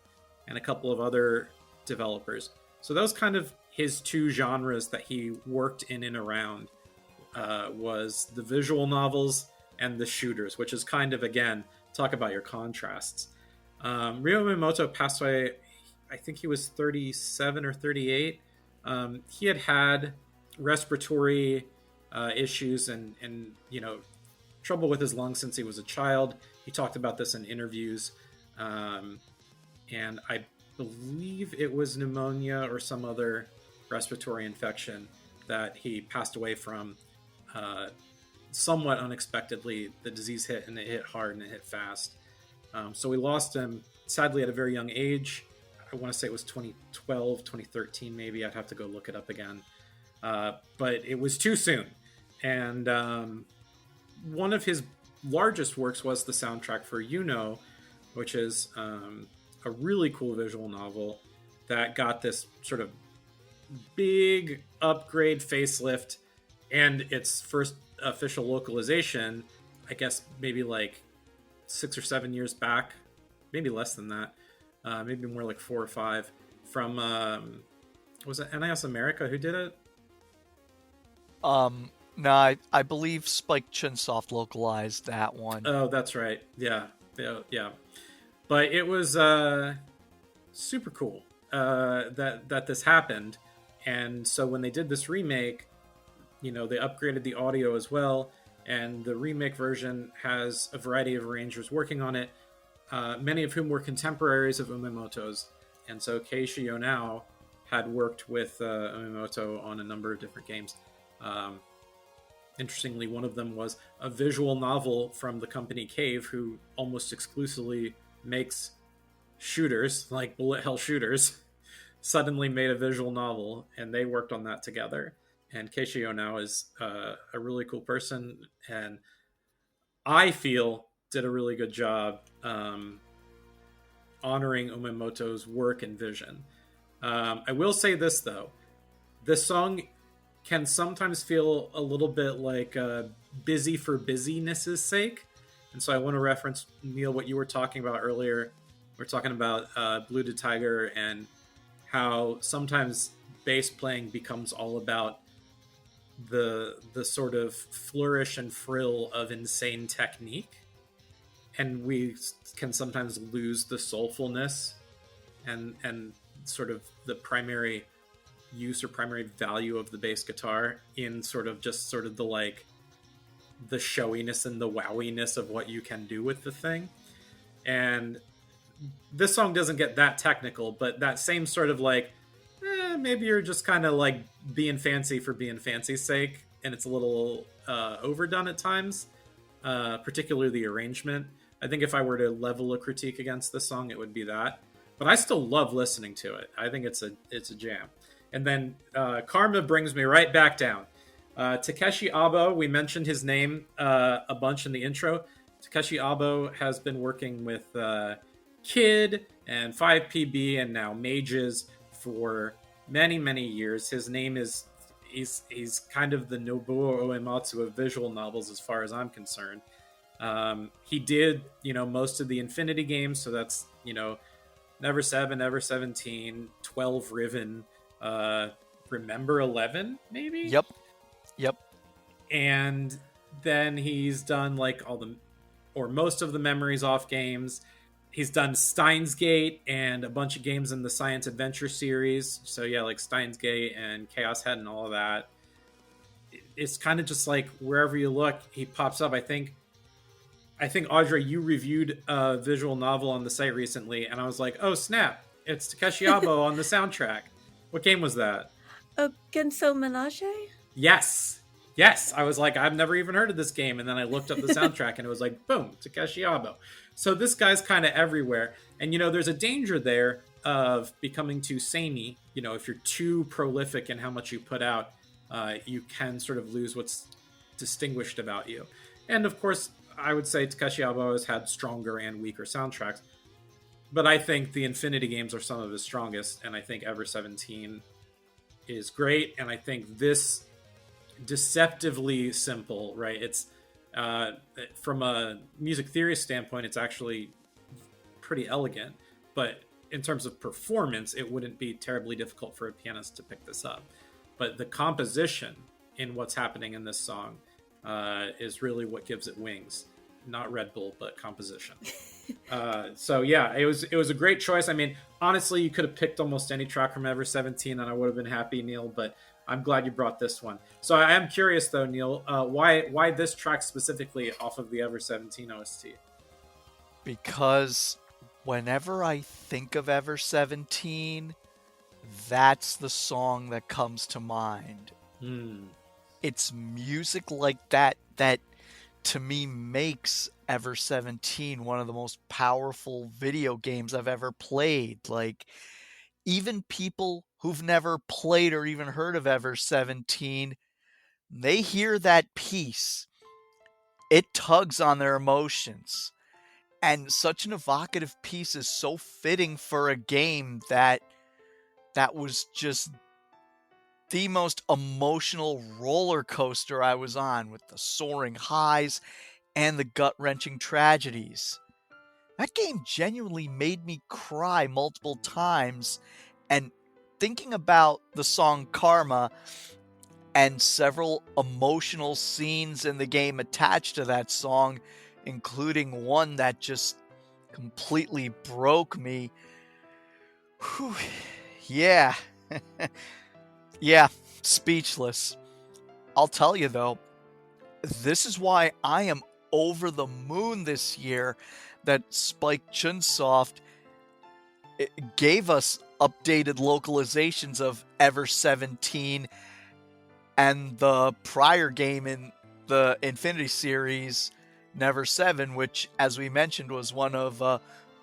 and a couple of other developers. So those kind of his two genres that he worked in and around was the visual novels and the shooters, which is kind of, again, talk about your contrasts. Ryu Umemoto passed away, I think he was 37 or 38. He had respiratory issues and trouble with his lungs since he was a child. He talked about this in interviews. And I believe it was pneumonia or some other respiratory infection that he passed away from somewhat unexpectedly. The disease hit, and it hit hard, and it hit fast. So we lost him, sadly, at a very young age. I want to say it was 2012, 2013, maybe. I'd have to go look it up again. But it was too soon. And one of his largest works was the soundtrack for which is a really cool visual novel that got this sort of big upgrade, facelift, and its first official localization, I guess maybe like 6 or 7 years back, maybe less than that, maybe more like 4 or 5, from was it NIS America who did it? No, I believe Spike Chunsoft localized that one. Oh, that's right. Yeah. But it was super cool that this happened. And so when they did this remake, they upgraded the audio as well. And the remake version has a variety of arrangers working on it, many of whom were contemporaries of Umemoto's. And so Keishi Yonao had worked with Umemoto on a number of different games. Interestingly, one of them was a visual novel from the company Cave, who almost exclusively makes shooters, like bullet hell shooters, suddenly made a visual novel, and they worked on that together. And Keishi Yonao is a really cool person, and I feel did a really good job honoring Umemoto's work and vision. I will say this, though. This song can sometimes feel a little bit like busy for busyness' sake. And so I want to reference, Neal, what you were talking about earlier. We're talking about Blue to Tiger and how sometimes bass playing becomes all about the sort of flourish and frill of insane technique. And we can sometimes lose the soulfulness and sort of the primary use or primary value of the bass guitar in sort of the showiness and the wowiness of what you can do with the thing. And this song doesn't get that technical, but that same sort of maybe you're just kind of like being fancy for being fancy's sake, and it's a little overdone at times, particularly the arrangement. I think if I were to level a critique against this song, it would be that. But I still love listening to it. I think it's a jam. And then Karma brings me right back down. Takeshi Abo, we mentioned his name a bunch in the intro. Takeshi Abo has been working with Kid and 5PB and now Mages for many, many years. His name is he's kind of the Nobuo Uematsu of visual novels as far as I'm concerned. He did, most of the Infinity games, so that's, Never 7, Never 17, 12 Riven, Remember 11, maybe? Yep. And then he's done like most of the Memories Off games. He's done Steins Gate and a bunch of games in the Science Adventure series. So yeah, like Steins Gate and Chaos Head and all of that. It's kind of just like wherever you look, he pops up. I think Audrey, you reviewed a visual novel on the site recently, and I was like, oh snap, it's Takeshi Abo on the soundtrack. What game was that? Genso Menage? Yes. I was like, I've never even heard of this game. And then I looked up the soundtrack and it was like, boom, Takeshi Abo. So this guy's kind of everywhere. And, there's a danger there of becoming too samey. If you're too prolific in how much you put out, you can sort of lose what's distinguished about you. And of course, I would say Takeshi Abo has had stronger and weaker soundtracks. But I think the Infinity games are some of his strongest. And I think Ever 17 is great. And I think this deceptively simple, right? It's from a music theorist standpoint, it's actually pretty elegant, but in terms of performance, it wouldn't be terribly difficult for a pianist to pick this up. But the composition in what's happening in this song is really what gives it wings. Not Red Bull, but composition. So yeah, it was a great choice. I mean, honestly, you could have picked almost any track from Ever 17 and I would have been happy, Neal, but I'm glad you brought this one. So I am curious though, Neal, why this track specifically off of the Ever 17 OST? Because whenever I think of Ever 17, that's the song that comes to mind. It's music like that to me makes Ever 17 one of the most powerful video games I've ever played. Like, even people who've never played or even heard of Ever 17, they hear that piece. It tugs on their emotions. And such an evocative piece is so fitting for a game that was just the most emotional roller coaster I was on, with the soaring highs and the gut-wrenching tragedies. That game genuinely made me cry multiple times, and thinking about the song Karma and several emotional scenes in the game attached to that song, including one that just completely broke me. Whew. Yeah. Yeah, speechless. I'll tell you though, this is why I am over the moon this year that Spike Chunsoft gave us updated localizations of Ever 17 and the prior game in the Infinity series, Never 7, which, as we mentioned, was one of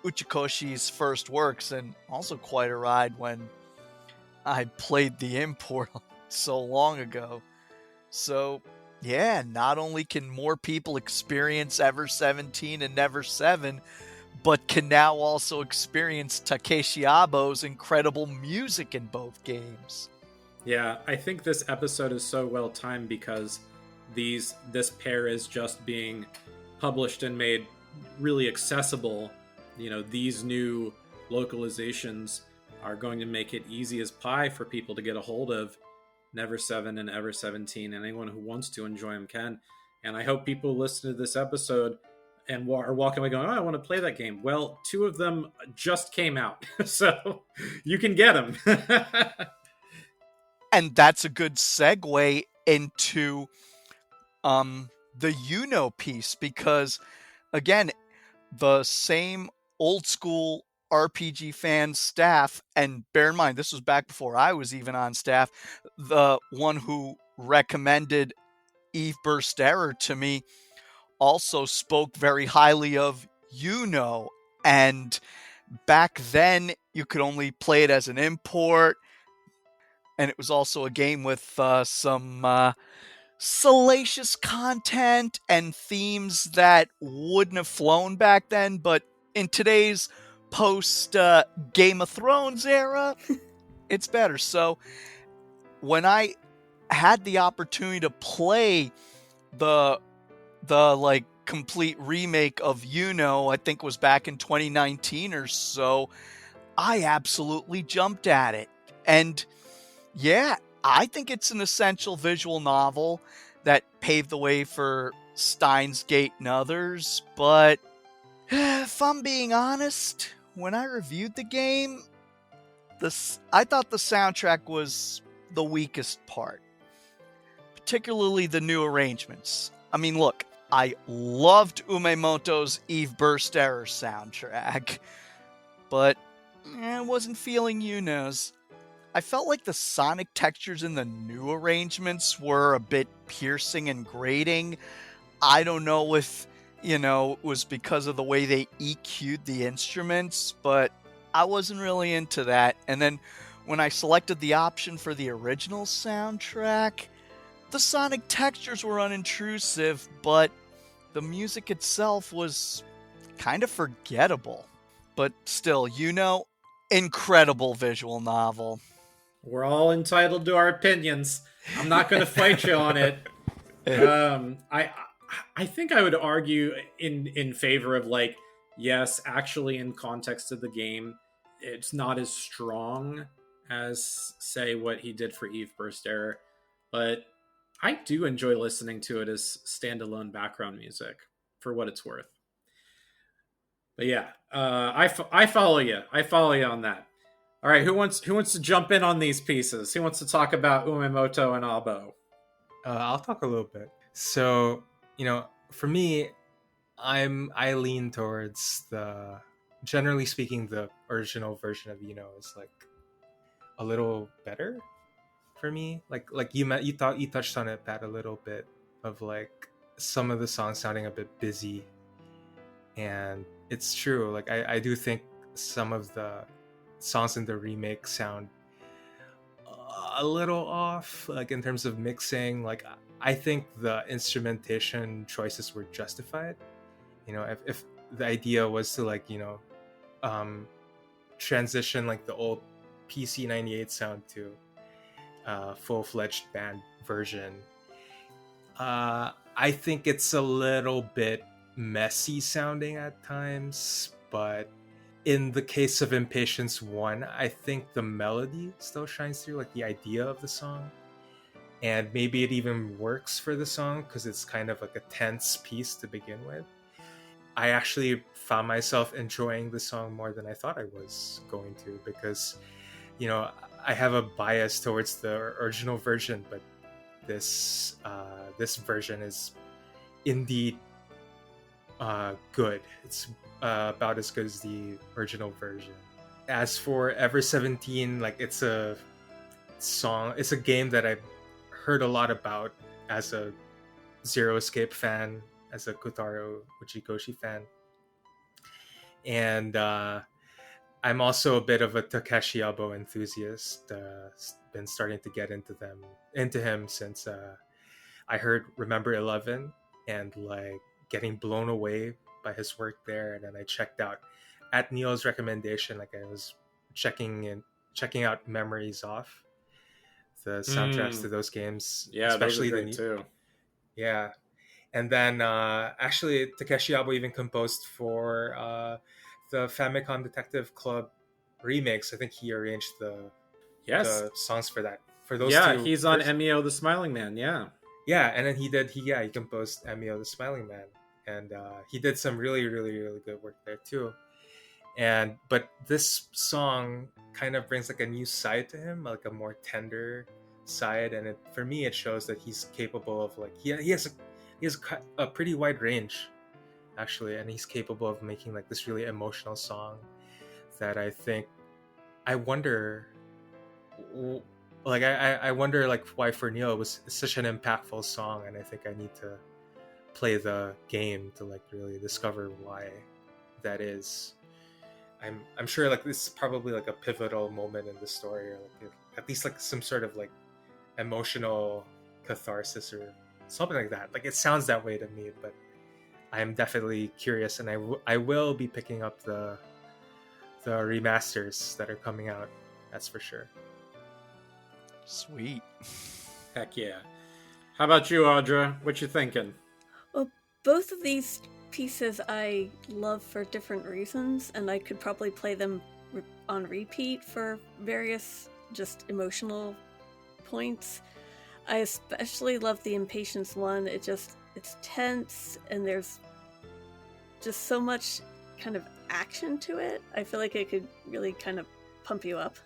Uchikoshi's first works, and also quite a ride when I played the import so long ago. So, yeah, not only can more people experience Ever 17 and Never 7, but can now also experience Takeshi Abo's incredible music in both games. Yeah, I think this episode is so well timed because this pair is just being published and made really accessible. These new localizations are going to make it easy as pie for people to get a hold of Never 7 and Ever 17, and anyone who wants to enjoy them can. And I hope people listen to this episode and are walking away going, oh, I want to play that game. Well, 2 of them just came out, so you can get them. And that's a good segue into the Yuno piece, because, again, the same old school RPG fan staff, and bear in mind, this was back before I was even on staff, the one who recommended Eve Burst Error to me also spoke very highly of Yuno. And back then, you could only play it as an import, and it was also a game with some salacious content and themes that wouldn't have flown back then, but in today's post Game of Thrones era, it's better. So when I had the opportunity to play the like complete remake of I think was back in 2019 or so, I absolutely jumped at it. And yeah, I think it's an essential visual novel that paved the way for Steins Gate and others, but if I'm being honest, when I reviewed the game, I thought the soundtrack was the weakest part, particularly the new arrangements. I mean, look, I loved Umemoto's Eve Burst Error soundtrack, but I wasn't feeling Yuno's. I felt like the sonic textures in the new arrangements were a bit piercing and grating. I don't know if, it was because of the way they EQ'd the instruments, but I wasn't really into that. And then when I selected the option for the original soundtrack, the sonic textures were unintrusive, but the music itself was kind of forgettable. But still, incredible visual novel. We're all entitled to our opinions. I'm not going to fight you on it. I think I would argue in favor of, like, yes, actually in context of the game, it's not as strong as, say, what he did for Eve Burst Error, but I do enjoy listening to it as standalone background music, for what it's worth. But yeah, I follow you. I follow you on that. All right, who wants to jump in on these pieces? Who wants to talk about Umemoto and Abo? I'll talk a little bit. So, for me, I lean towards generally speaking, the original version of is like a little better for me. Like you touched on it, Pat, a little bit of like some of the songs sounding a bit busy, and it's true. Like I do think some of the songs in the remake sound a little off, like in terms of mixing. Like I think the instrumentation choices were justified. If the idea was to like transition like the old PC 98 sound to full-fledged band version, I think it's a little bit messy sounding at times, but in the case of Impatience 1, I think the melody still shines through, like the idea of the song. And maybe it even works for the song because it's kind of like a tense piece to begin with. I actually found myself enjoying the song more than I thought I was going to, because, I have a bias towards the original version, but this version is indeed good. It's about as good as the original version. As for Ever 17, like it's a game that I've heard a lot about as a Zero Escape fan, as a Kotaro Uchikoshi fan, and I'm also a bit of a Takeshi Abo enthusiast. Been starting to get into him since I heard Remember 11 and like getting blown away by his work there. And then I checked out at Neal's recommendation, like I was checking out Memories Off, the soundtracks to those games. Yeah, especially those are great too. Yeah. And then actually Takeshi Abo even composed for the Famicom Detective Club remakes. I think he arranged the songs for that. For those two. He's on Emio the Smiling Man, yeah. Yeah, and then he composed Emio the Smiling Man. And he did some really, really, really good work there too. But this song kind of brings like a new side to him, like a more tender side, and for me it shows that he's capable of like he has a pretty wide range actually, and he's capable of making like this really emotional song that I wonder like why for Neal it was such an impactful song, and I think I need to play the game to like really discover why that is. I'm sure like this is probably like a pivotal moment in the story, or like at least like some sort of like emotional catharsis or something like that. Like, it sounds that way to me, but I am definitely curious, and I will be picking up the remasters that are coming out. That's for sure. Sweet. Heck yeah. How about you, Audra? What you thinking? Well, both of these pieces I love for different reasons, and I could probably play them on repeat for various just emotional points. I especially love the Impatience one. It's tense, and there's just so much kind of action to it. I feel like it could really kind of pump you up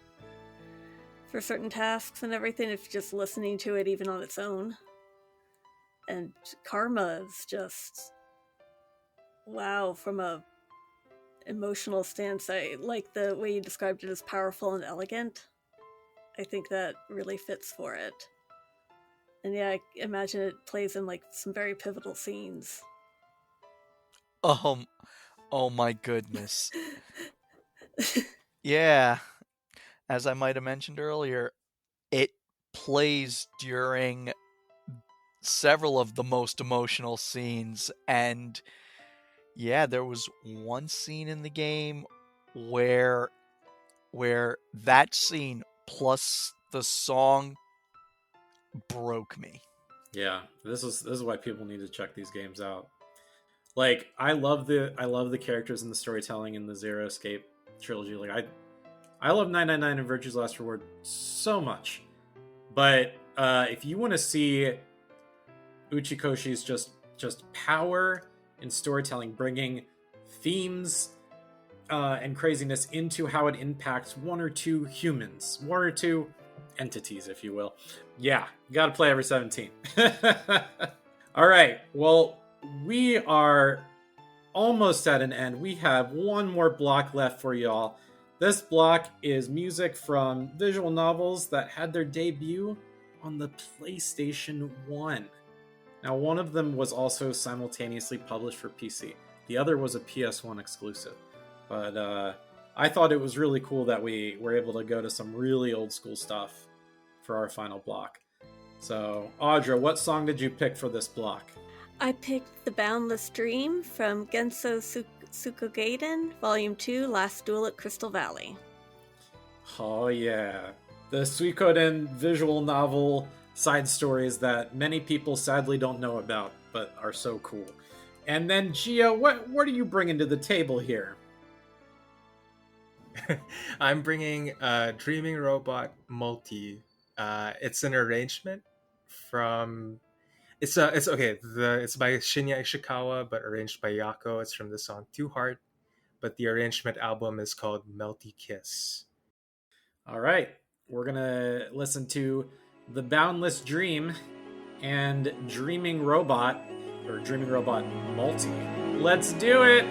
for certain tasks and everything if just listening to it even on its own. And Karma is just wow from a emotional stance. I like the way you described it as powerful and elegant. I think that really fits for it. And yeah, I imagine it plays in like some very pivotal scenes. Oh my goodness. Yeah. As I might have mentioned earlier, it plays during several of the most emotional scenes, and yeah, there was one scene in the game where that scene plus the song broke me. Yeah, this is why people need to check these games out. Like, I love the characters and the storytelling in the Zero Escape trilogy. Like, I love 999 and Virtue's Last Reward so much. But if you want to see Uchikoshi's just power in storytelling, bringing themes and craziness into how it impacts one or two humans, one or two entities, if you will. Yeah, you got to play every 17. All right, well, we are almost at an end. We have one more block left for y'all. This block is music from visual novels that had their debut on the PlayStation 1. Now, one of them was also simultaneously published for PC. The other was a PS1 exclusive. But I thought it was really cool that we were able to go to some really old school stuff for our final block. So, Audra, what song did you pick for this block? I picked The Boundless Dream from Genso Suikogaiden, Volume 2, Last Duel at Crystal Valley. Oh yeah. The Suikoden visual novel side stories that many people sadly don't know about, but are so cool. And then, Gio, what are you bringing to the table here? I'm bringing Dreaming Robot Multi. It's an arrangement from... It's by Shinya Ishikawa, but arranged by Yaco. It's from the song Too Hard, but the arrangement album is called Melty Kiss. All right, we're gonna listen to The Boundless Dream and Dreaming Robot Multi. Let's do it!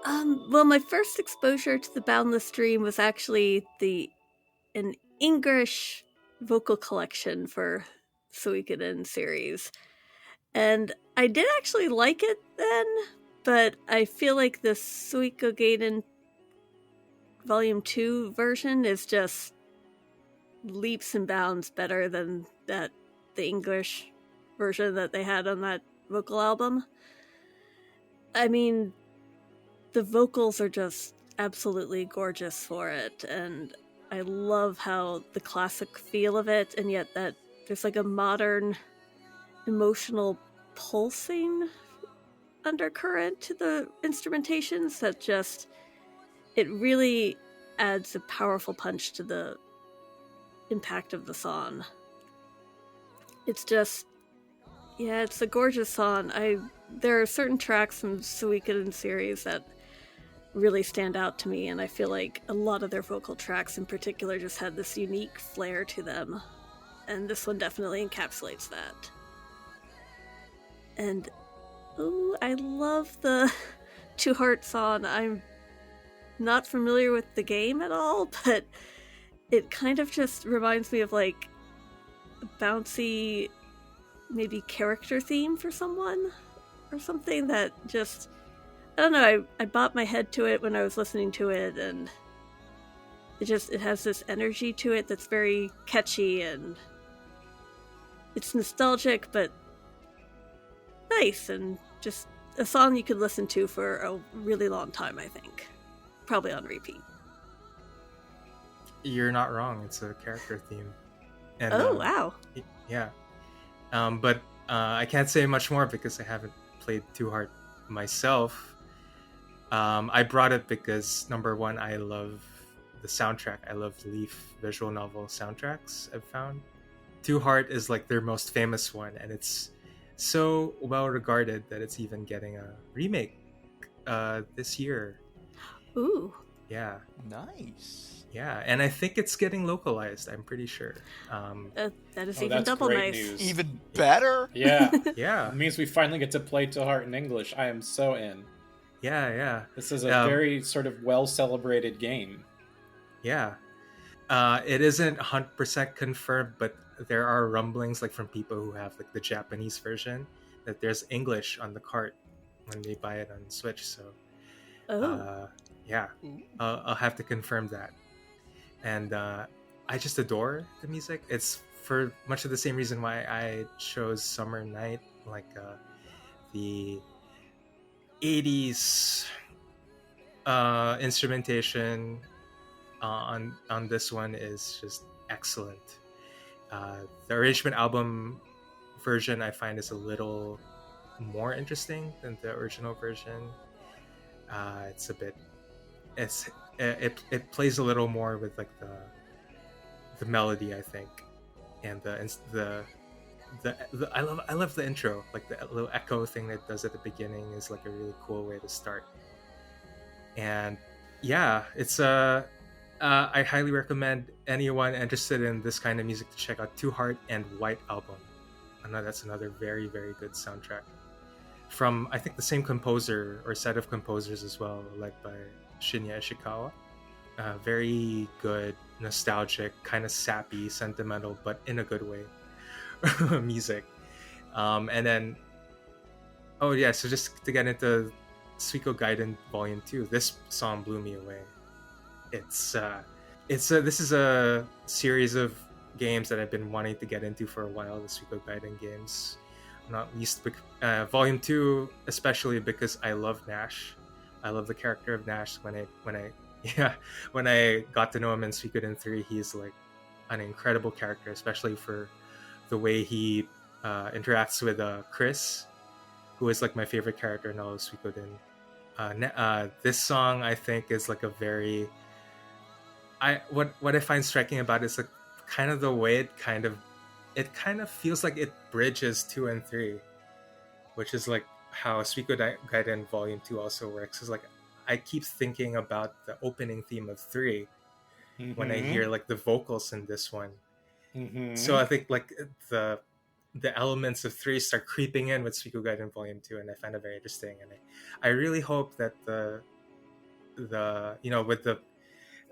Well, my first exposure to the Boundless stream was actually an English vocal collection for Suikogaiden series. And I did actually like it then, but I feel like the Suikogaiden Volume 2 version is just leaps and bounds better than the English version that they had on that vocal album. I mean, the vocals are just absolutely gorgeous for it, and I love how the classic feel of it, and yet that there's like a modern emotional pulsing undercurrent to the instrumentations that just, it really adds a powerful punch to the impact of the song. It's just, yeah, it's a gorgeous song. There are certain tracks from Suikoden series that really stand out to me, and I feel like a lot of their vocal tracks in particular just had this unique flair to them, and this one definitely encapsulates that. And I love the Two Heart song. I'm not familiar with the game at all, but it kind of just reminds me of like a bouncy, maybe character theme for someone or something that just, I don't know, I bopped my head to it when I was listening to it, and it has this energy to it that's very catchy, and it's nostalgic but nice, and just a song you could listen to for a really long time, I think. Probably on repeat. You're not wrong. It's a character theme. And, wow. Yeah. But I can't say much more because I haven't played Too Hard myself. I brought it because, number one, I love the soundtrack. I love Leaf visual novel soundtracks, I've found. Too Hard is like their most famous one, and it's so well regarded that it's even getting a remake this year. Ooh. Yeah. Nice. Yeah, and I think it's getting localized, I'm pretty sure. That is even double nice. News. Even better? Yeah. Yeah. It means we finally get to play To Heart in English. I am so in. Yeah. This is a very sort of well-celebrated game. Yeah. It isn't 100% confirmed, but there are rumblings like from people who have like the Japanese version that there's English on the cart when they buy it on Switch. So, yeah, I'll have to confirm that. And I just adore the music. It's for much of the same reason why I chose Summer Night, like the 80s instrumentation on this one is just excellent. The arrangement album version I find is a little more interesting than the original version. It's a bit, it plays a little more with like the melody, I think, and the I love the intro, like the little echo thing that it does at the beginning is like a really cool way to start. And yeah, it's I highly recommend anyone interested in this kind of music to check out Too Hard and White Album. I know that's another very, very good soundtrack from, I think, the same composer or set of composers as well, led by Shinya Ishikawa. Very good, nostalgic, kind of sappy, sentimental, but in a good way music. And then, oh yeah, so just to get into Suikogaiden Volume 2, this song blew me away. This is a series of games that I've been wanting to get into for a while, the Suikogaiden games. Not least Volume 2, especially because I love Nash. I love the character of Nash. When I got to know him in Suikoden 3, he's like an incredible character, especially for the way he interacts with Chris, who is like my favorite character in all of Suikoden. This song, I think, is like a very what I find striking about it is like kind of the way it kind of feels like it bridges 2 and 3, which is like how Suikogaiden Volume 2 also works. Is like I keep thinking about the opening theme of 3 when I hear like the vocals in this one. So I think like the elements of 3 start creeping in with Suikogaiden Volume 2, and I find it very interesting. And I really hope that the with the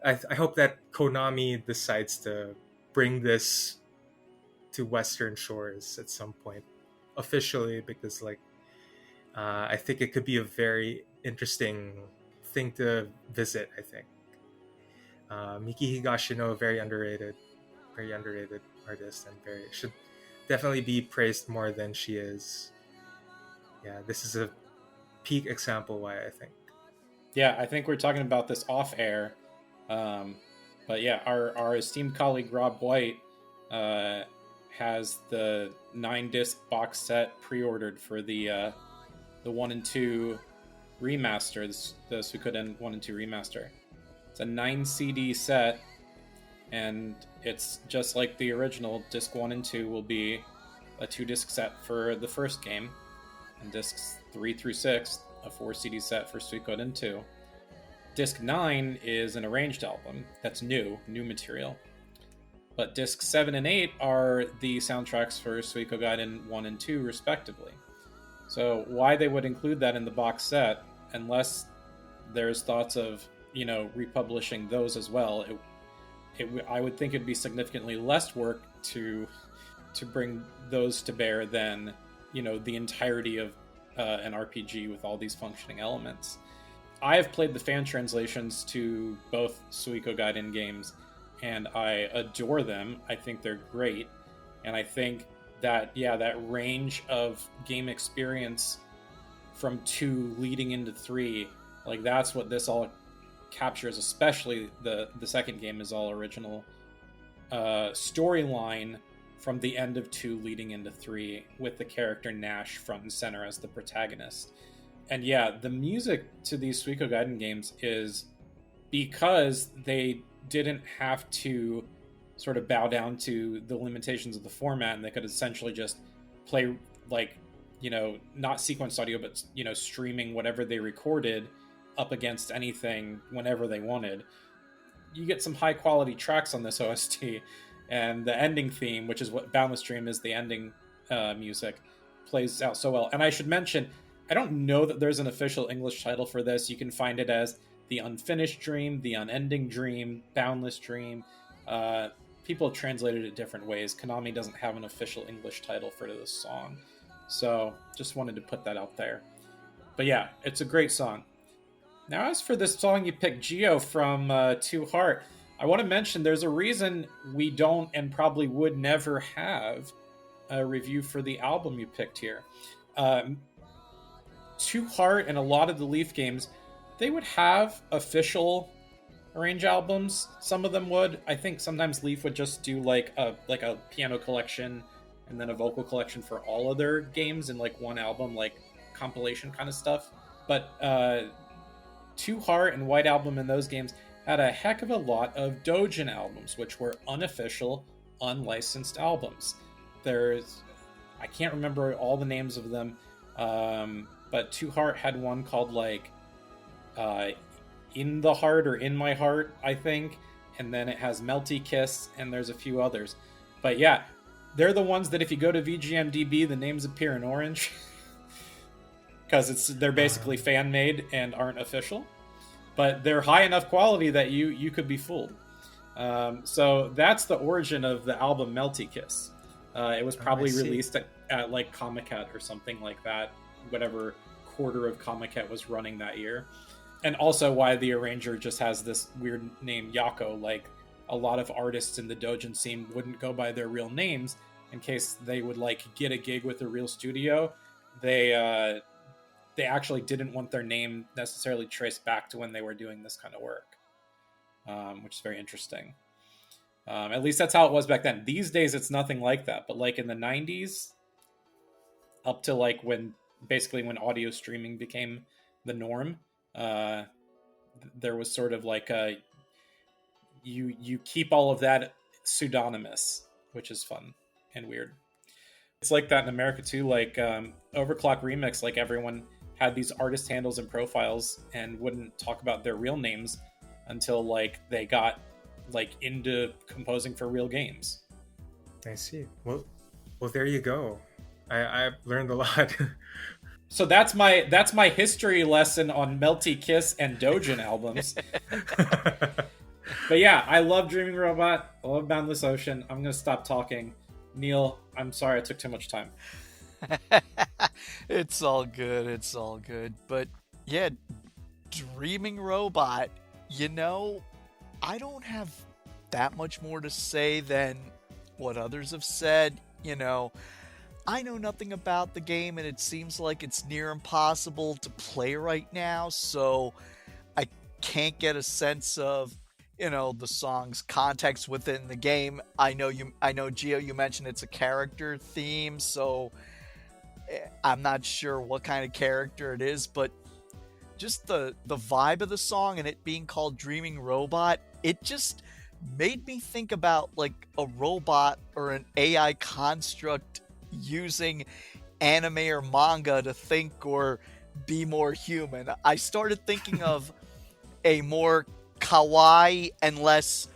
I hope that Konami decides to bring this to Western shores at some point officially, because I think it could be a very interesting thing to visit. I think Miki Higashino, very underrated artist, and should definitely be praised more than she is. Yeah, this is a peak example why I think. Yeah, I think we're talking about this off air. But yeah, our esteemed colleague Rob White has the 9-disc box set pre-ordered for the 1 and 2 remaster, the Suikoden 1 and 2 remaster. It's a 9 CD set, and it's just like the original. Disc 1 and 2 will be a 2-disc set for the first game, and discs 3 through 6, a 4 CD set for Suikoden 2. Disc 9 is an arranged album that's new material. But discs 7 and 8 are the soundtracks for Suikogaiden 1 and 2, respectively. So why they would include that in the box set, unless there's thoughts of, republishing those as well, I would think it'd be significantly less work to bring those to bear than, the entirety of an RPG with all these functioning elements. I have played the fan translations to both Suikogaiden games, and I adore them. I think they're great, and I think that that range of game experience from 2 leading into 3, that's what this all captures. Especially the second game is all original storyline from the end of 2 leading into 3, with the character Nash front and center as the protagonist. And the music to these Suikogaiden games is, because they didn't have to sort of bow down to the limitations of the format, and they could essentially just play not sequence audio, but streaming whatever they recorded up against anything whenever they wanted. You get some high quality tracks on this OST, and the ending theme, which is what Boundless Dream is, the ending music, plays out so well. And I should mention, I don't know that there's an official English title for this. You can find it as The Unfinished Dream, The Unending Dream, Boundless Dream. People have translated it different ways. Konami doesn't have an official English title for this song. So just wanted to put that out there. But it's a great song. Now, as for this song you picked, Geo, from Two Heart, I want to mention there's a reason we don't, and probably would never have, a review for the album you picked here. Two Heart and a lot of the Leaf games, they would have official arrange albums. Some of them would. I think sometimes Leaf would just do a piano collection and then a vocal collection for all of their games in one album, compilation kind of stuff. But Two Heart and White Album in those games had a heck of a lot of Dojin albums, which were unofficial, unlicensed albums. I can't remember all the names of them, but Two Heart had one called In the Heart or In My Heart, I think, and then it has Melty Kiss, and there's a few others. But they're the ones that if you go to VGMDB, the names appear in orange, because they're basically fan made and aren't official, but they're high enough quality that you could be fooled. So that's the origin of the album Melty Kiss. It was probably released at Comic Cat or something like that, whatever quarter of Comic Cat was running that year. And also why the arranger just has this weird name, Yaco. A lot of artists in the Dojin scene wouldn't go by their real names in case they would get a gig with a real studio. They actually didn't want their name necessarily traced back to when they were doing this kind of work, which is very interesting. At least that's how it was back then. These days, it's nothing like that. But in the 90s, up to when audio streaming became the norm, there was sort of you keep all of that pseudonymous, which is fun and weird. It's like that in America too. Overclock Remix, everyone had these artist handles and profiles and wouldn't talk about their real names until they got into composing for real games. I see. Well, there you go. I've learned a lot. So that's my history lesson on Melty Kiss and Dojin albums. But yeah, I love Dreaming Robot. I love Boundless Ocean. I'm gonna stop talking. Neal, I'm sorry I took too much time. It's all good. It's all good. But yeah, Dreaming Robot, I don't have that much more to say than what others have said. I know nothing about the game, and it seems like it's near impossible to play right now, so I can't get a sense of, the song's context within the game. I know Gio, you mentioned it's a character theme, so I'm not sure what kind of character it is, but just the vibe of the song and it being called Dreaming Robot, it just made me think about like a robot or an AI construct using anime or manga to think or be more human. I started thinking of a more kawaii and less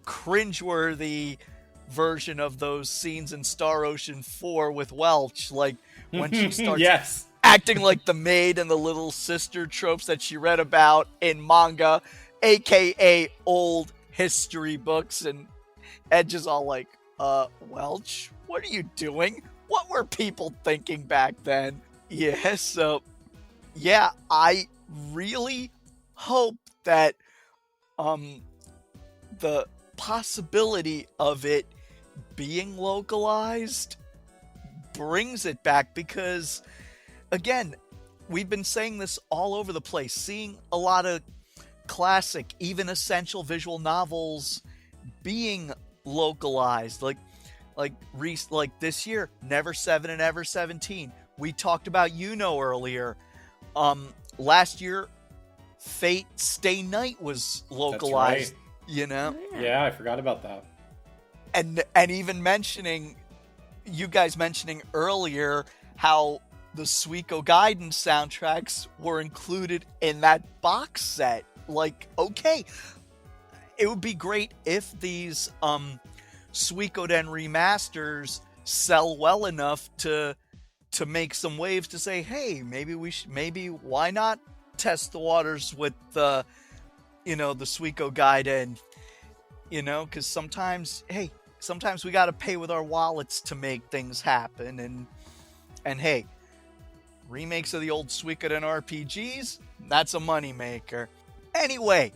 cringeworthy version of those scenes in Star Ocean 4 with Welch, like when she starts yes. acting like the maid and the little sister tropes that she read about in manga, aka old history books, and Edge is all like, Welch, what are you doing? What were people thinking back then? Yeah, so, yeah, I really hope that, the possibility of it being localized brings it back, because, again, we've been saying this all over the place, seeing a lot of classic, even essential visual novels being localized, like this year, Never 7 and Ever 17. We talked about earlier. Last year, Fate Stay Night was localized. That's right. Oh, Yeah, I forgot about that. And even you guys mentioning earlier how the Suikogaiden soundtracks were included in that box set. Like, okay, it would be great if these Suikoden remasters sell well enough to make some waves to say, hey, maybe why not test the waters with the Suikogaiden, because sometimes we got to pay with our wallets to make things happen, and hey, remakes of the old Suikoden RPGs, that's a moneymaker. Anyway,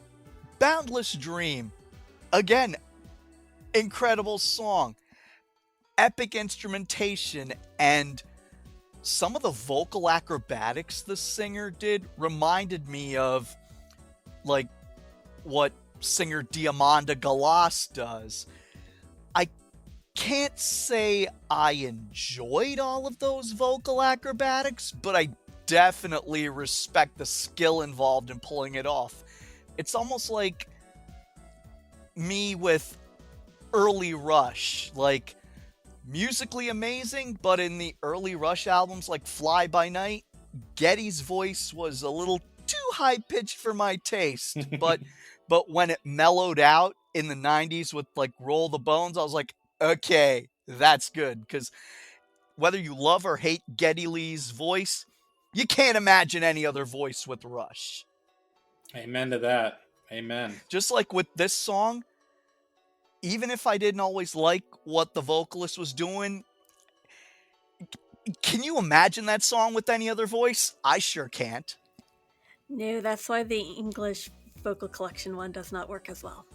Boundless Dream, again, incredible song, epic instrumentation, and some of the vocal acrobatics the singer did reminded me of like what singer Diamanda Galas does. I can't say I enjoyed all of those vocal acrobatics, but I definitely respect the skill involved in pulling it off. It's almost like me with early Rush, like musically amazing, but in the early Rush albums like Fly By Night, Geddy's voice was a little too high-pitched for my taste, but when it mellowed out in the 90s with like Roll the Bones, I was like, okay, that's good, because whether you love or hate Geddy Lee's voice, you can't imagine any other voice with Rush. Amen to that. Amen. Just like with this song, even if I didn't always like what the vocalist was doing, can you imagine that song with any other voice? I sure can't. No, that's why the English vocal collection one does not work as well.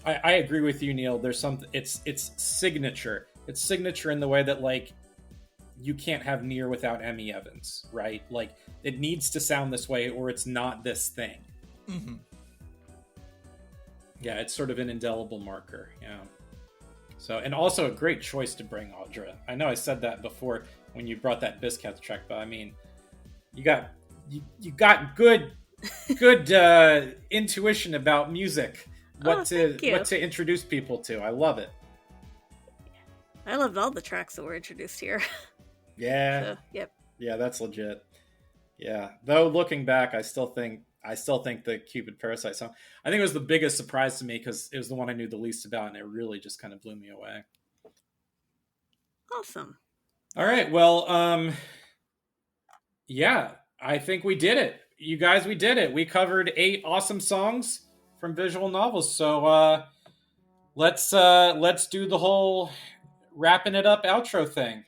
I agree with you, Neal. There's something. It's signature. It's signature in the way that like you can't have Near without Emmy Evans, right? Like it needs to sound this way, or it's not this thing. Mm-hmm. Yeah, it's sort of an indelible marker. Yeah. So, and also a great choice to bring Audra. I know I said that before when you brought that Biscats track, but I mean, you got good intuition about music. What to introduce people to. I love it. I loved all the tracks that were introduced here. Yeah. So, yep. Yeah, that's legit. Yeah. Though looking back, I still think the Cupid Parasite song, I think it was the biggest surprise to me because it was the one I knew the least about, and it really just kind of blew me away. Awesome. All right. Well, yeah, I think we did it. You guys, we did it. We covered 8 awesome songs from visual novels. So let's do the whole wrapping it up outro thing.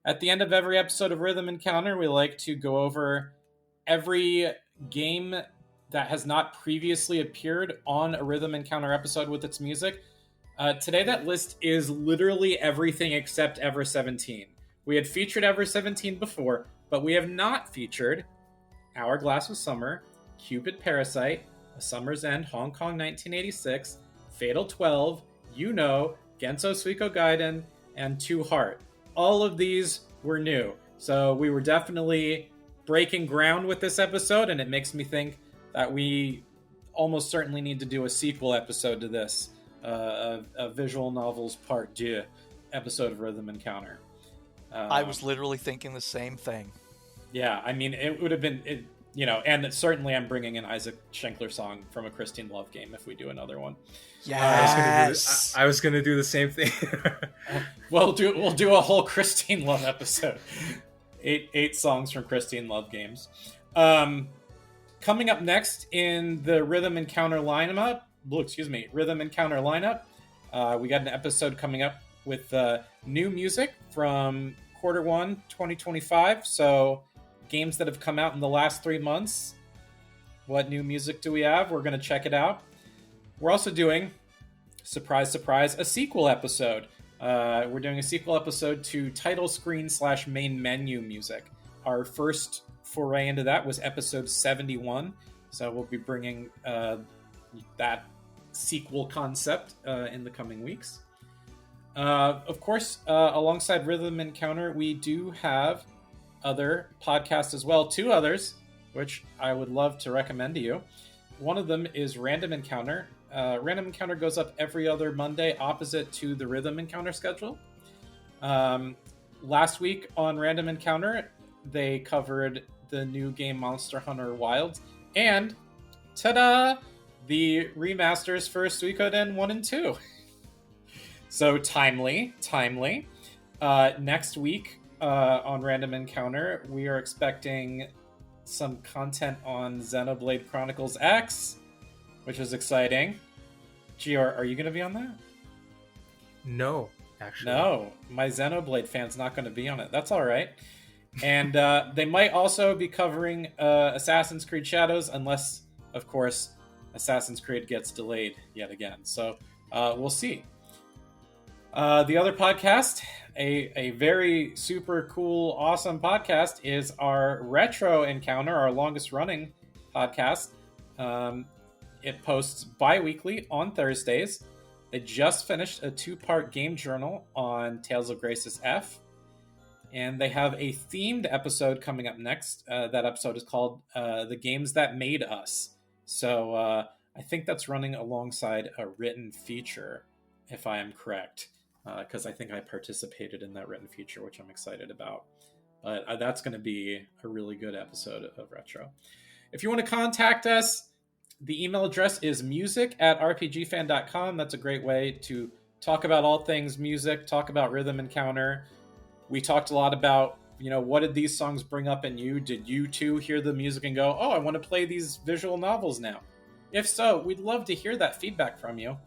At the end of every episode of Rhythm Encounter, we like to go over every game that has not previously appeared on a Rhythm Encounter episode with its music. Today, that list is literally everything except Ever 17. We had featured Ever 17 before, but we have not featured Hourglass of Summer, Cupid Parasite, A Summer's End, Hong Kong 1986, Fatal 12, Genso, Suikogaiden, and Two Heart. All of these were new, so we were definitely breaking ground with this episode, and it makes me think that we almost certainly need to do a sequel episode to this, a Visual Novels Part 2 episode of Rhythm Encounter. I was literally thinking the same thing. Yeah, I mean, it would have been, and certainly I'm bringing an Isaac Schenkler song from a Christine Love game if we do another one. Yes. I was gonna do the same thing. We'll do a whole Christine Love episode. Eight songs from Christine Love games. Coming up next in the Rhythm Encounter lineup, we got an episode coming up with new music from quarter 1 2025. So games that have come out in the last 3 months. What new music do we have? We're going to check it out. We're also doing, surprise, surprise, a sequel episode. We're doing a sequel episode to title screen / main menu music. Our first foray into that was episode 71. So we'll be bringing that sequel concept in the coming weeks. Of course, alongside Rhythm Encounter, we do have other podcasts as well. 2 others, which I would love to recommend to you. One of them is Random Encounter. Random Encounter goes up every other Monday, opposite to the Rhythm Encounter schedule. Last week on Random Encounter, they covered the new game Monster Hunter Wilds, and ta-da! The remasters for Suikoden 1 and 2. So timely. Next week on Random Encounter, we are expecting some content on Xenoblade Chronicles X, which is exciting. Gio, are you going to be on that? No, actually. No, my Xenoblade fan's not going to be on it. That's all right. And they might also be covering Assassin's Creed Shadows, unless, of course, Assassin's Creed gets delayed yet again. So we'll see. The other podcast, a very super cool, awesome podcast, is our Retro Encounter, our longest running podcast. It posts bi-weekly on Thursdays. They just finished a 2-part game journal on Tales of Graces F. And they have a themed episode coming up next. That episode is called The Games That Made Us. So I think that's running alongside a written feature, if I am correct. Because I think I participated in that written feature, which I'm excited about. But that's going to be a really good episode of Retro. If you want to contact us, the email address is music@rpgfan.com. That's a great way to talk about all things music, talk about Rhythm Encounter. We talked a lot about, what did these songs bring up in you? Did you too hear the music and go, oh, I want to play these visual novels now? If so, we'd love to hear that feedback from you.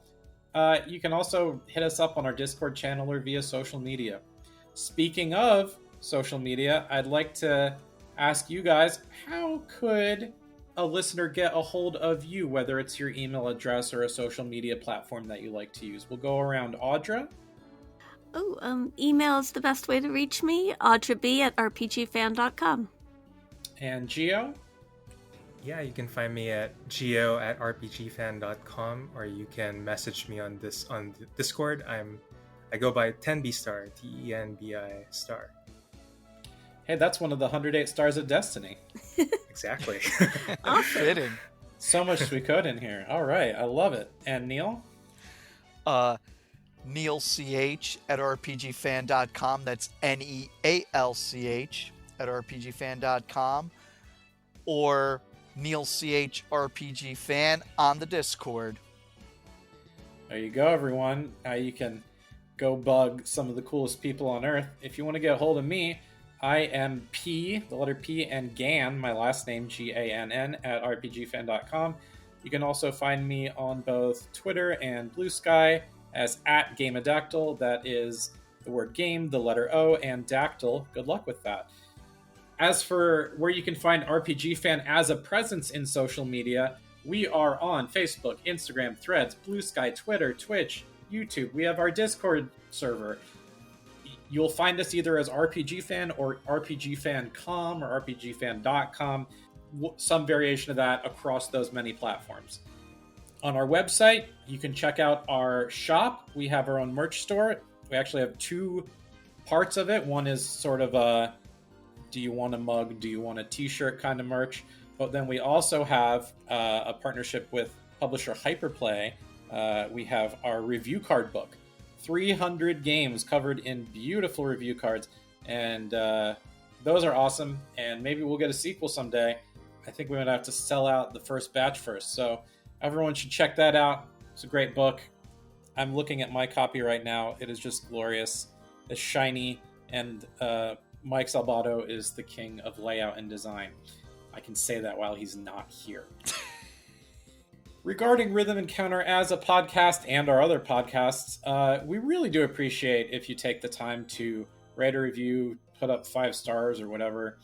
You can also hit us up on our Discord channel or via social media. Speaking of social media, I'd like to ask you guys, how could a listener get a hold of you, whether it's your email address or a social media platform that you like to use? We'll go around. Audra? Email is the best way to reach me. AudraB@rpgfan.com. And Gio? Yeah, you can find me at geo@rpgfan.com, or you can message me on Discord. I go by TenBstar, TENBI star. Hey, that's one of the 108 stars of Destiny. Exactly. Awesome. Fitting. So much Suikoden in here. All right, I love it. And Neal? NealCH@rpgfan.com. That's NEALCH@rpgfan.com. Or NealCHRPGFan on the Discord. There you go, everyone. You can go bug some of the coolest people on earth. If you want to get a hold of me, I am P, the letter P, and Gann, my last name, Gann, at rpgfan.com. You can also find me on both Twitter and Blue Sky as @Gameadactyl. That is the word game, the letter O, and dactyl. Good luck with that. As for where you can find RPG Fan as a presence in social media, we are on Facebook, Instagram, Threads, Blue Sky, Twitter, Twitch, YouTube. We have our Discord server. You'll find us either as RPG Fan or RPGFan.com or RPGFan.com, some variation of that across those many platforms. On our website, you can check out our shop. We have our own merch store. We actually have two parts of it. One is sort of a, do you want a mug, do you want a t-shirt kind of merch? But then we also have a partnership with publisher Hyperplay. We have our review card book. 300 games covered in beautiful review cards, and those are awesome, and maybe we'll get a sequel someday. I think we might have to sell out the first batch first, so everyone should check that out. It's a great book. I'm looking at my copy right now. It is just glorious. It's shiny, and Mike Salvato is the king of layout and design. I can say that while he's not here. Regarding Rhythm Encounter as a podcast and our other podcasts, we really do appreciate if you take the time to write a review, put up 5 stars or whatever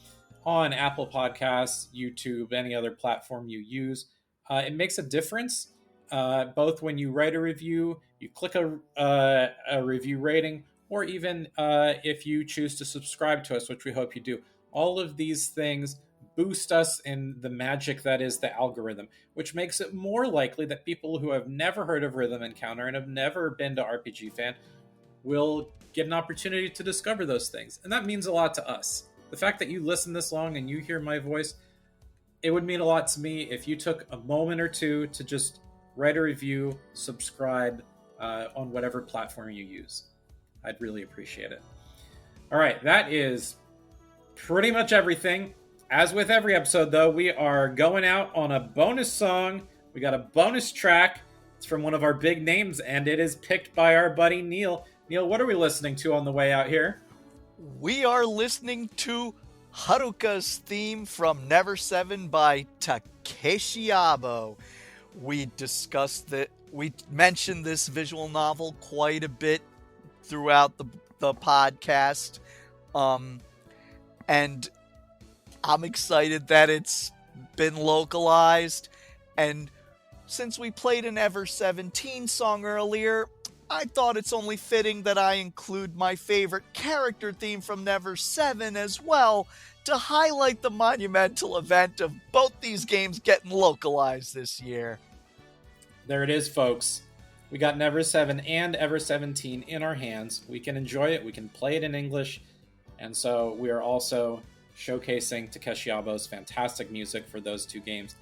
on Apple Podcasts, YouTube, any other platform you use. It makes a difference, both when you write a review, you click a review rating, or even if you choose to subscribe to us, which we hope you do. All of these things boost us in the magic that is the algorithm, which makes it more likely that people who have never heard of Rhythm Encounter and have never been to RPG Fan will get an opportunity to discover those things. And that means a lot to us. The fact that you listen this long and you hear my voice, it would mean a lot to me if you took a moment or two to just write a review, subscribe on whatever platform you use. I'd really appreciate it. All right, that is pretty much everything. As with every episode, though, we are going out on a bonus song. We got a bonus track. It's from one of our big names, and it is picked by our buddy Neal. Neal, what are we listening to on the way out here? We are listening to Haruka's theme from Never 7 by Takeshi Yonao. We mentioned this visual novel quite a bit throughout the podcast. And I'm excited that it's been localized, and since we played an Ever 17 song earlier, I thought it's only fitting that I include my favorite character theme from Never 7 as well, to highlight the monumental event of both these games getting localized this year. There it is, folks. We got Never 7 and Ever 17 in our hands. We can enjoy it, we can play it in English, and so we are also showcasing Takeshi Yonao's fantastic music for those two games.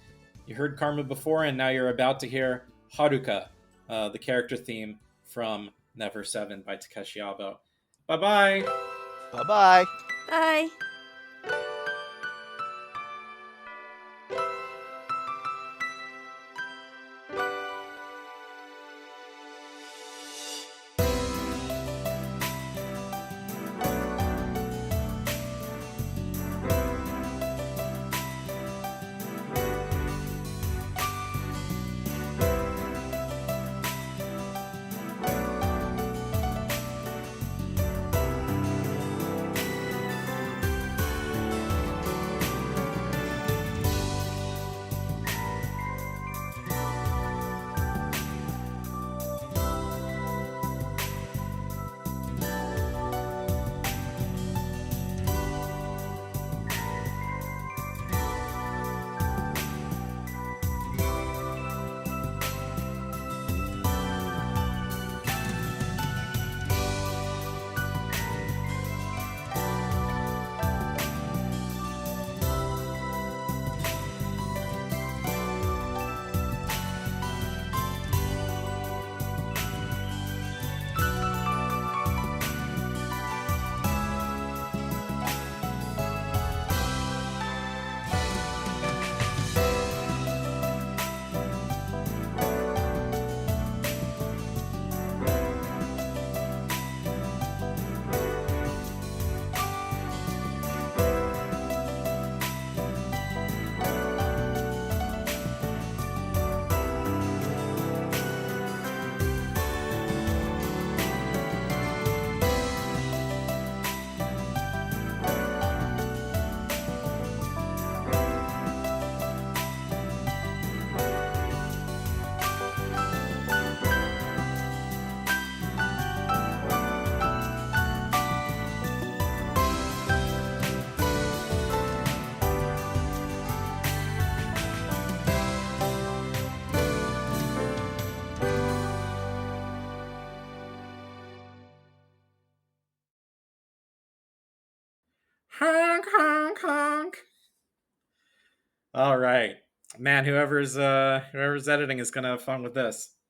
You heard Karma before, and now you're about to hear Haruka, the character theme from Never 7 by Takeshi Yonao. Bye-bye! Bye-bye! Bye. Honk, honk, honk. All right. Man, whoever's editing is gonna have fun with this.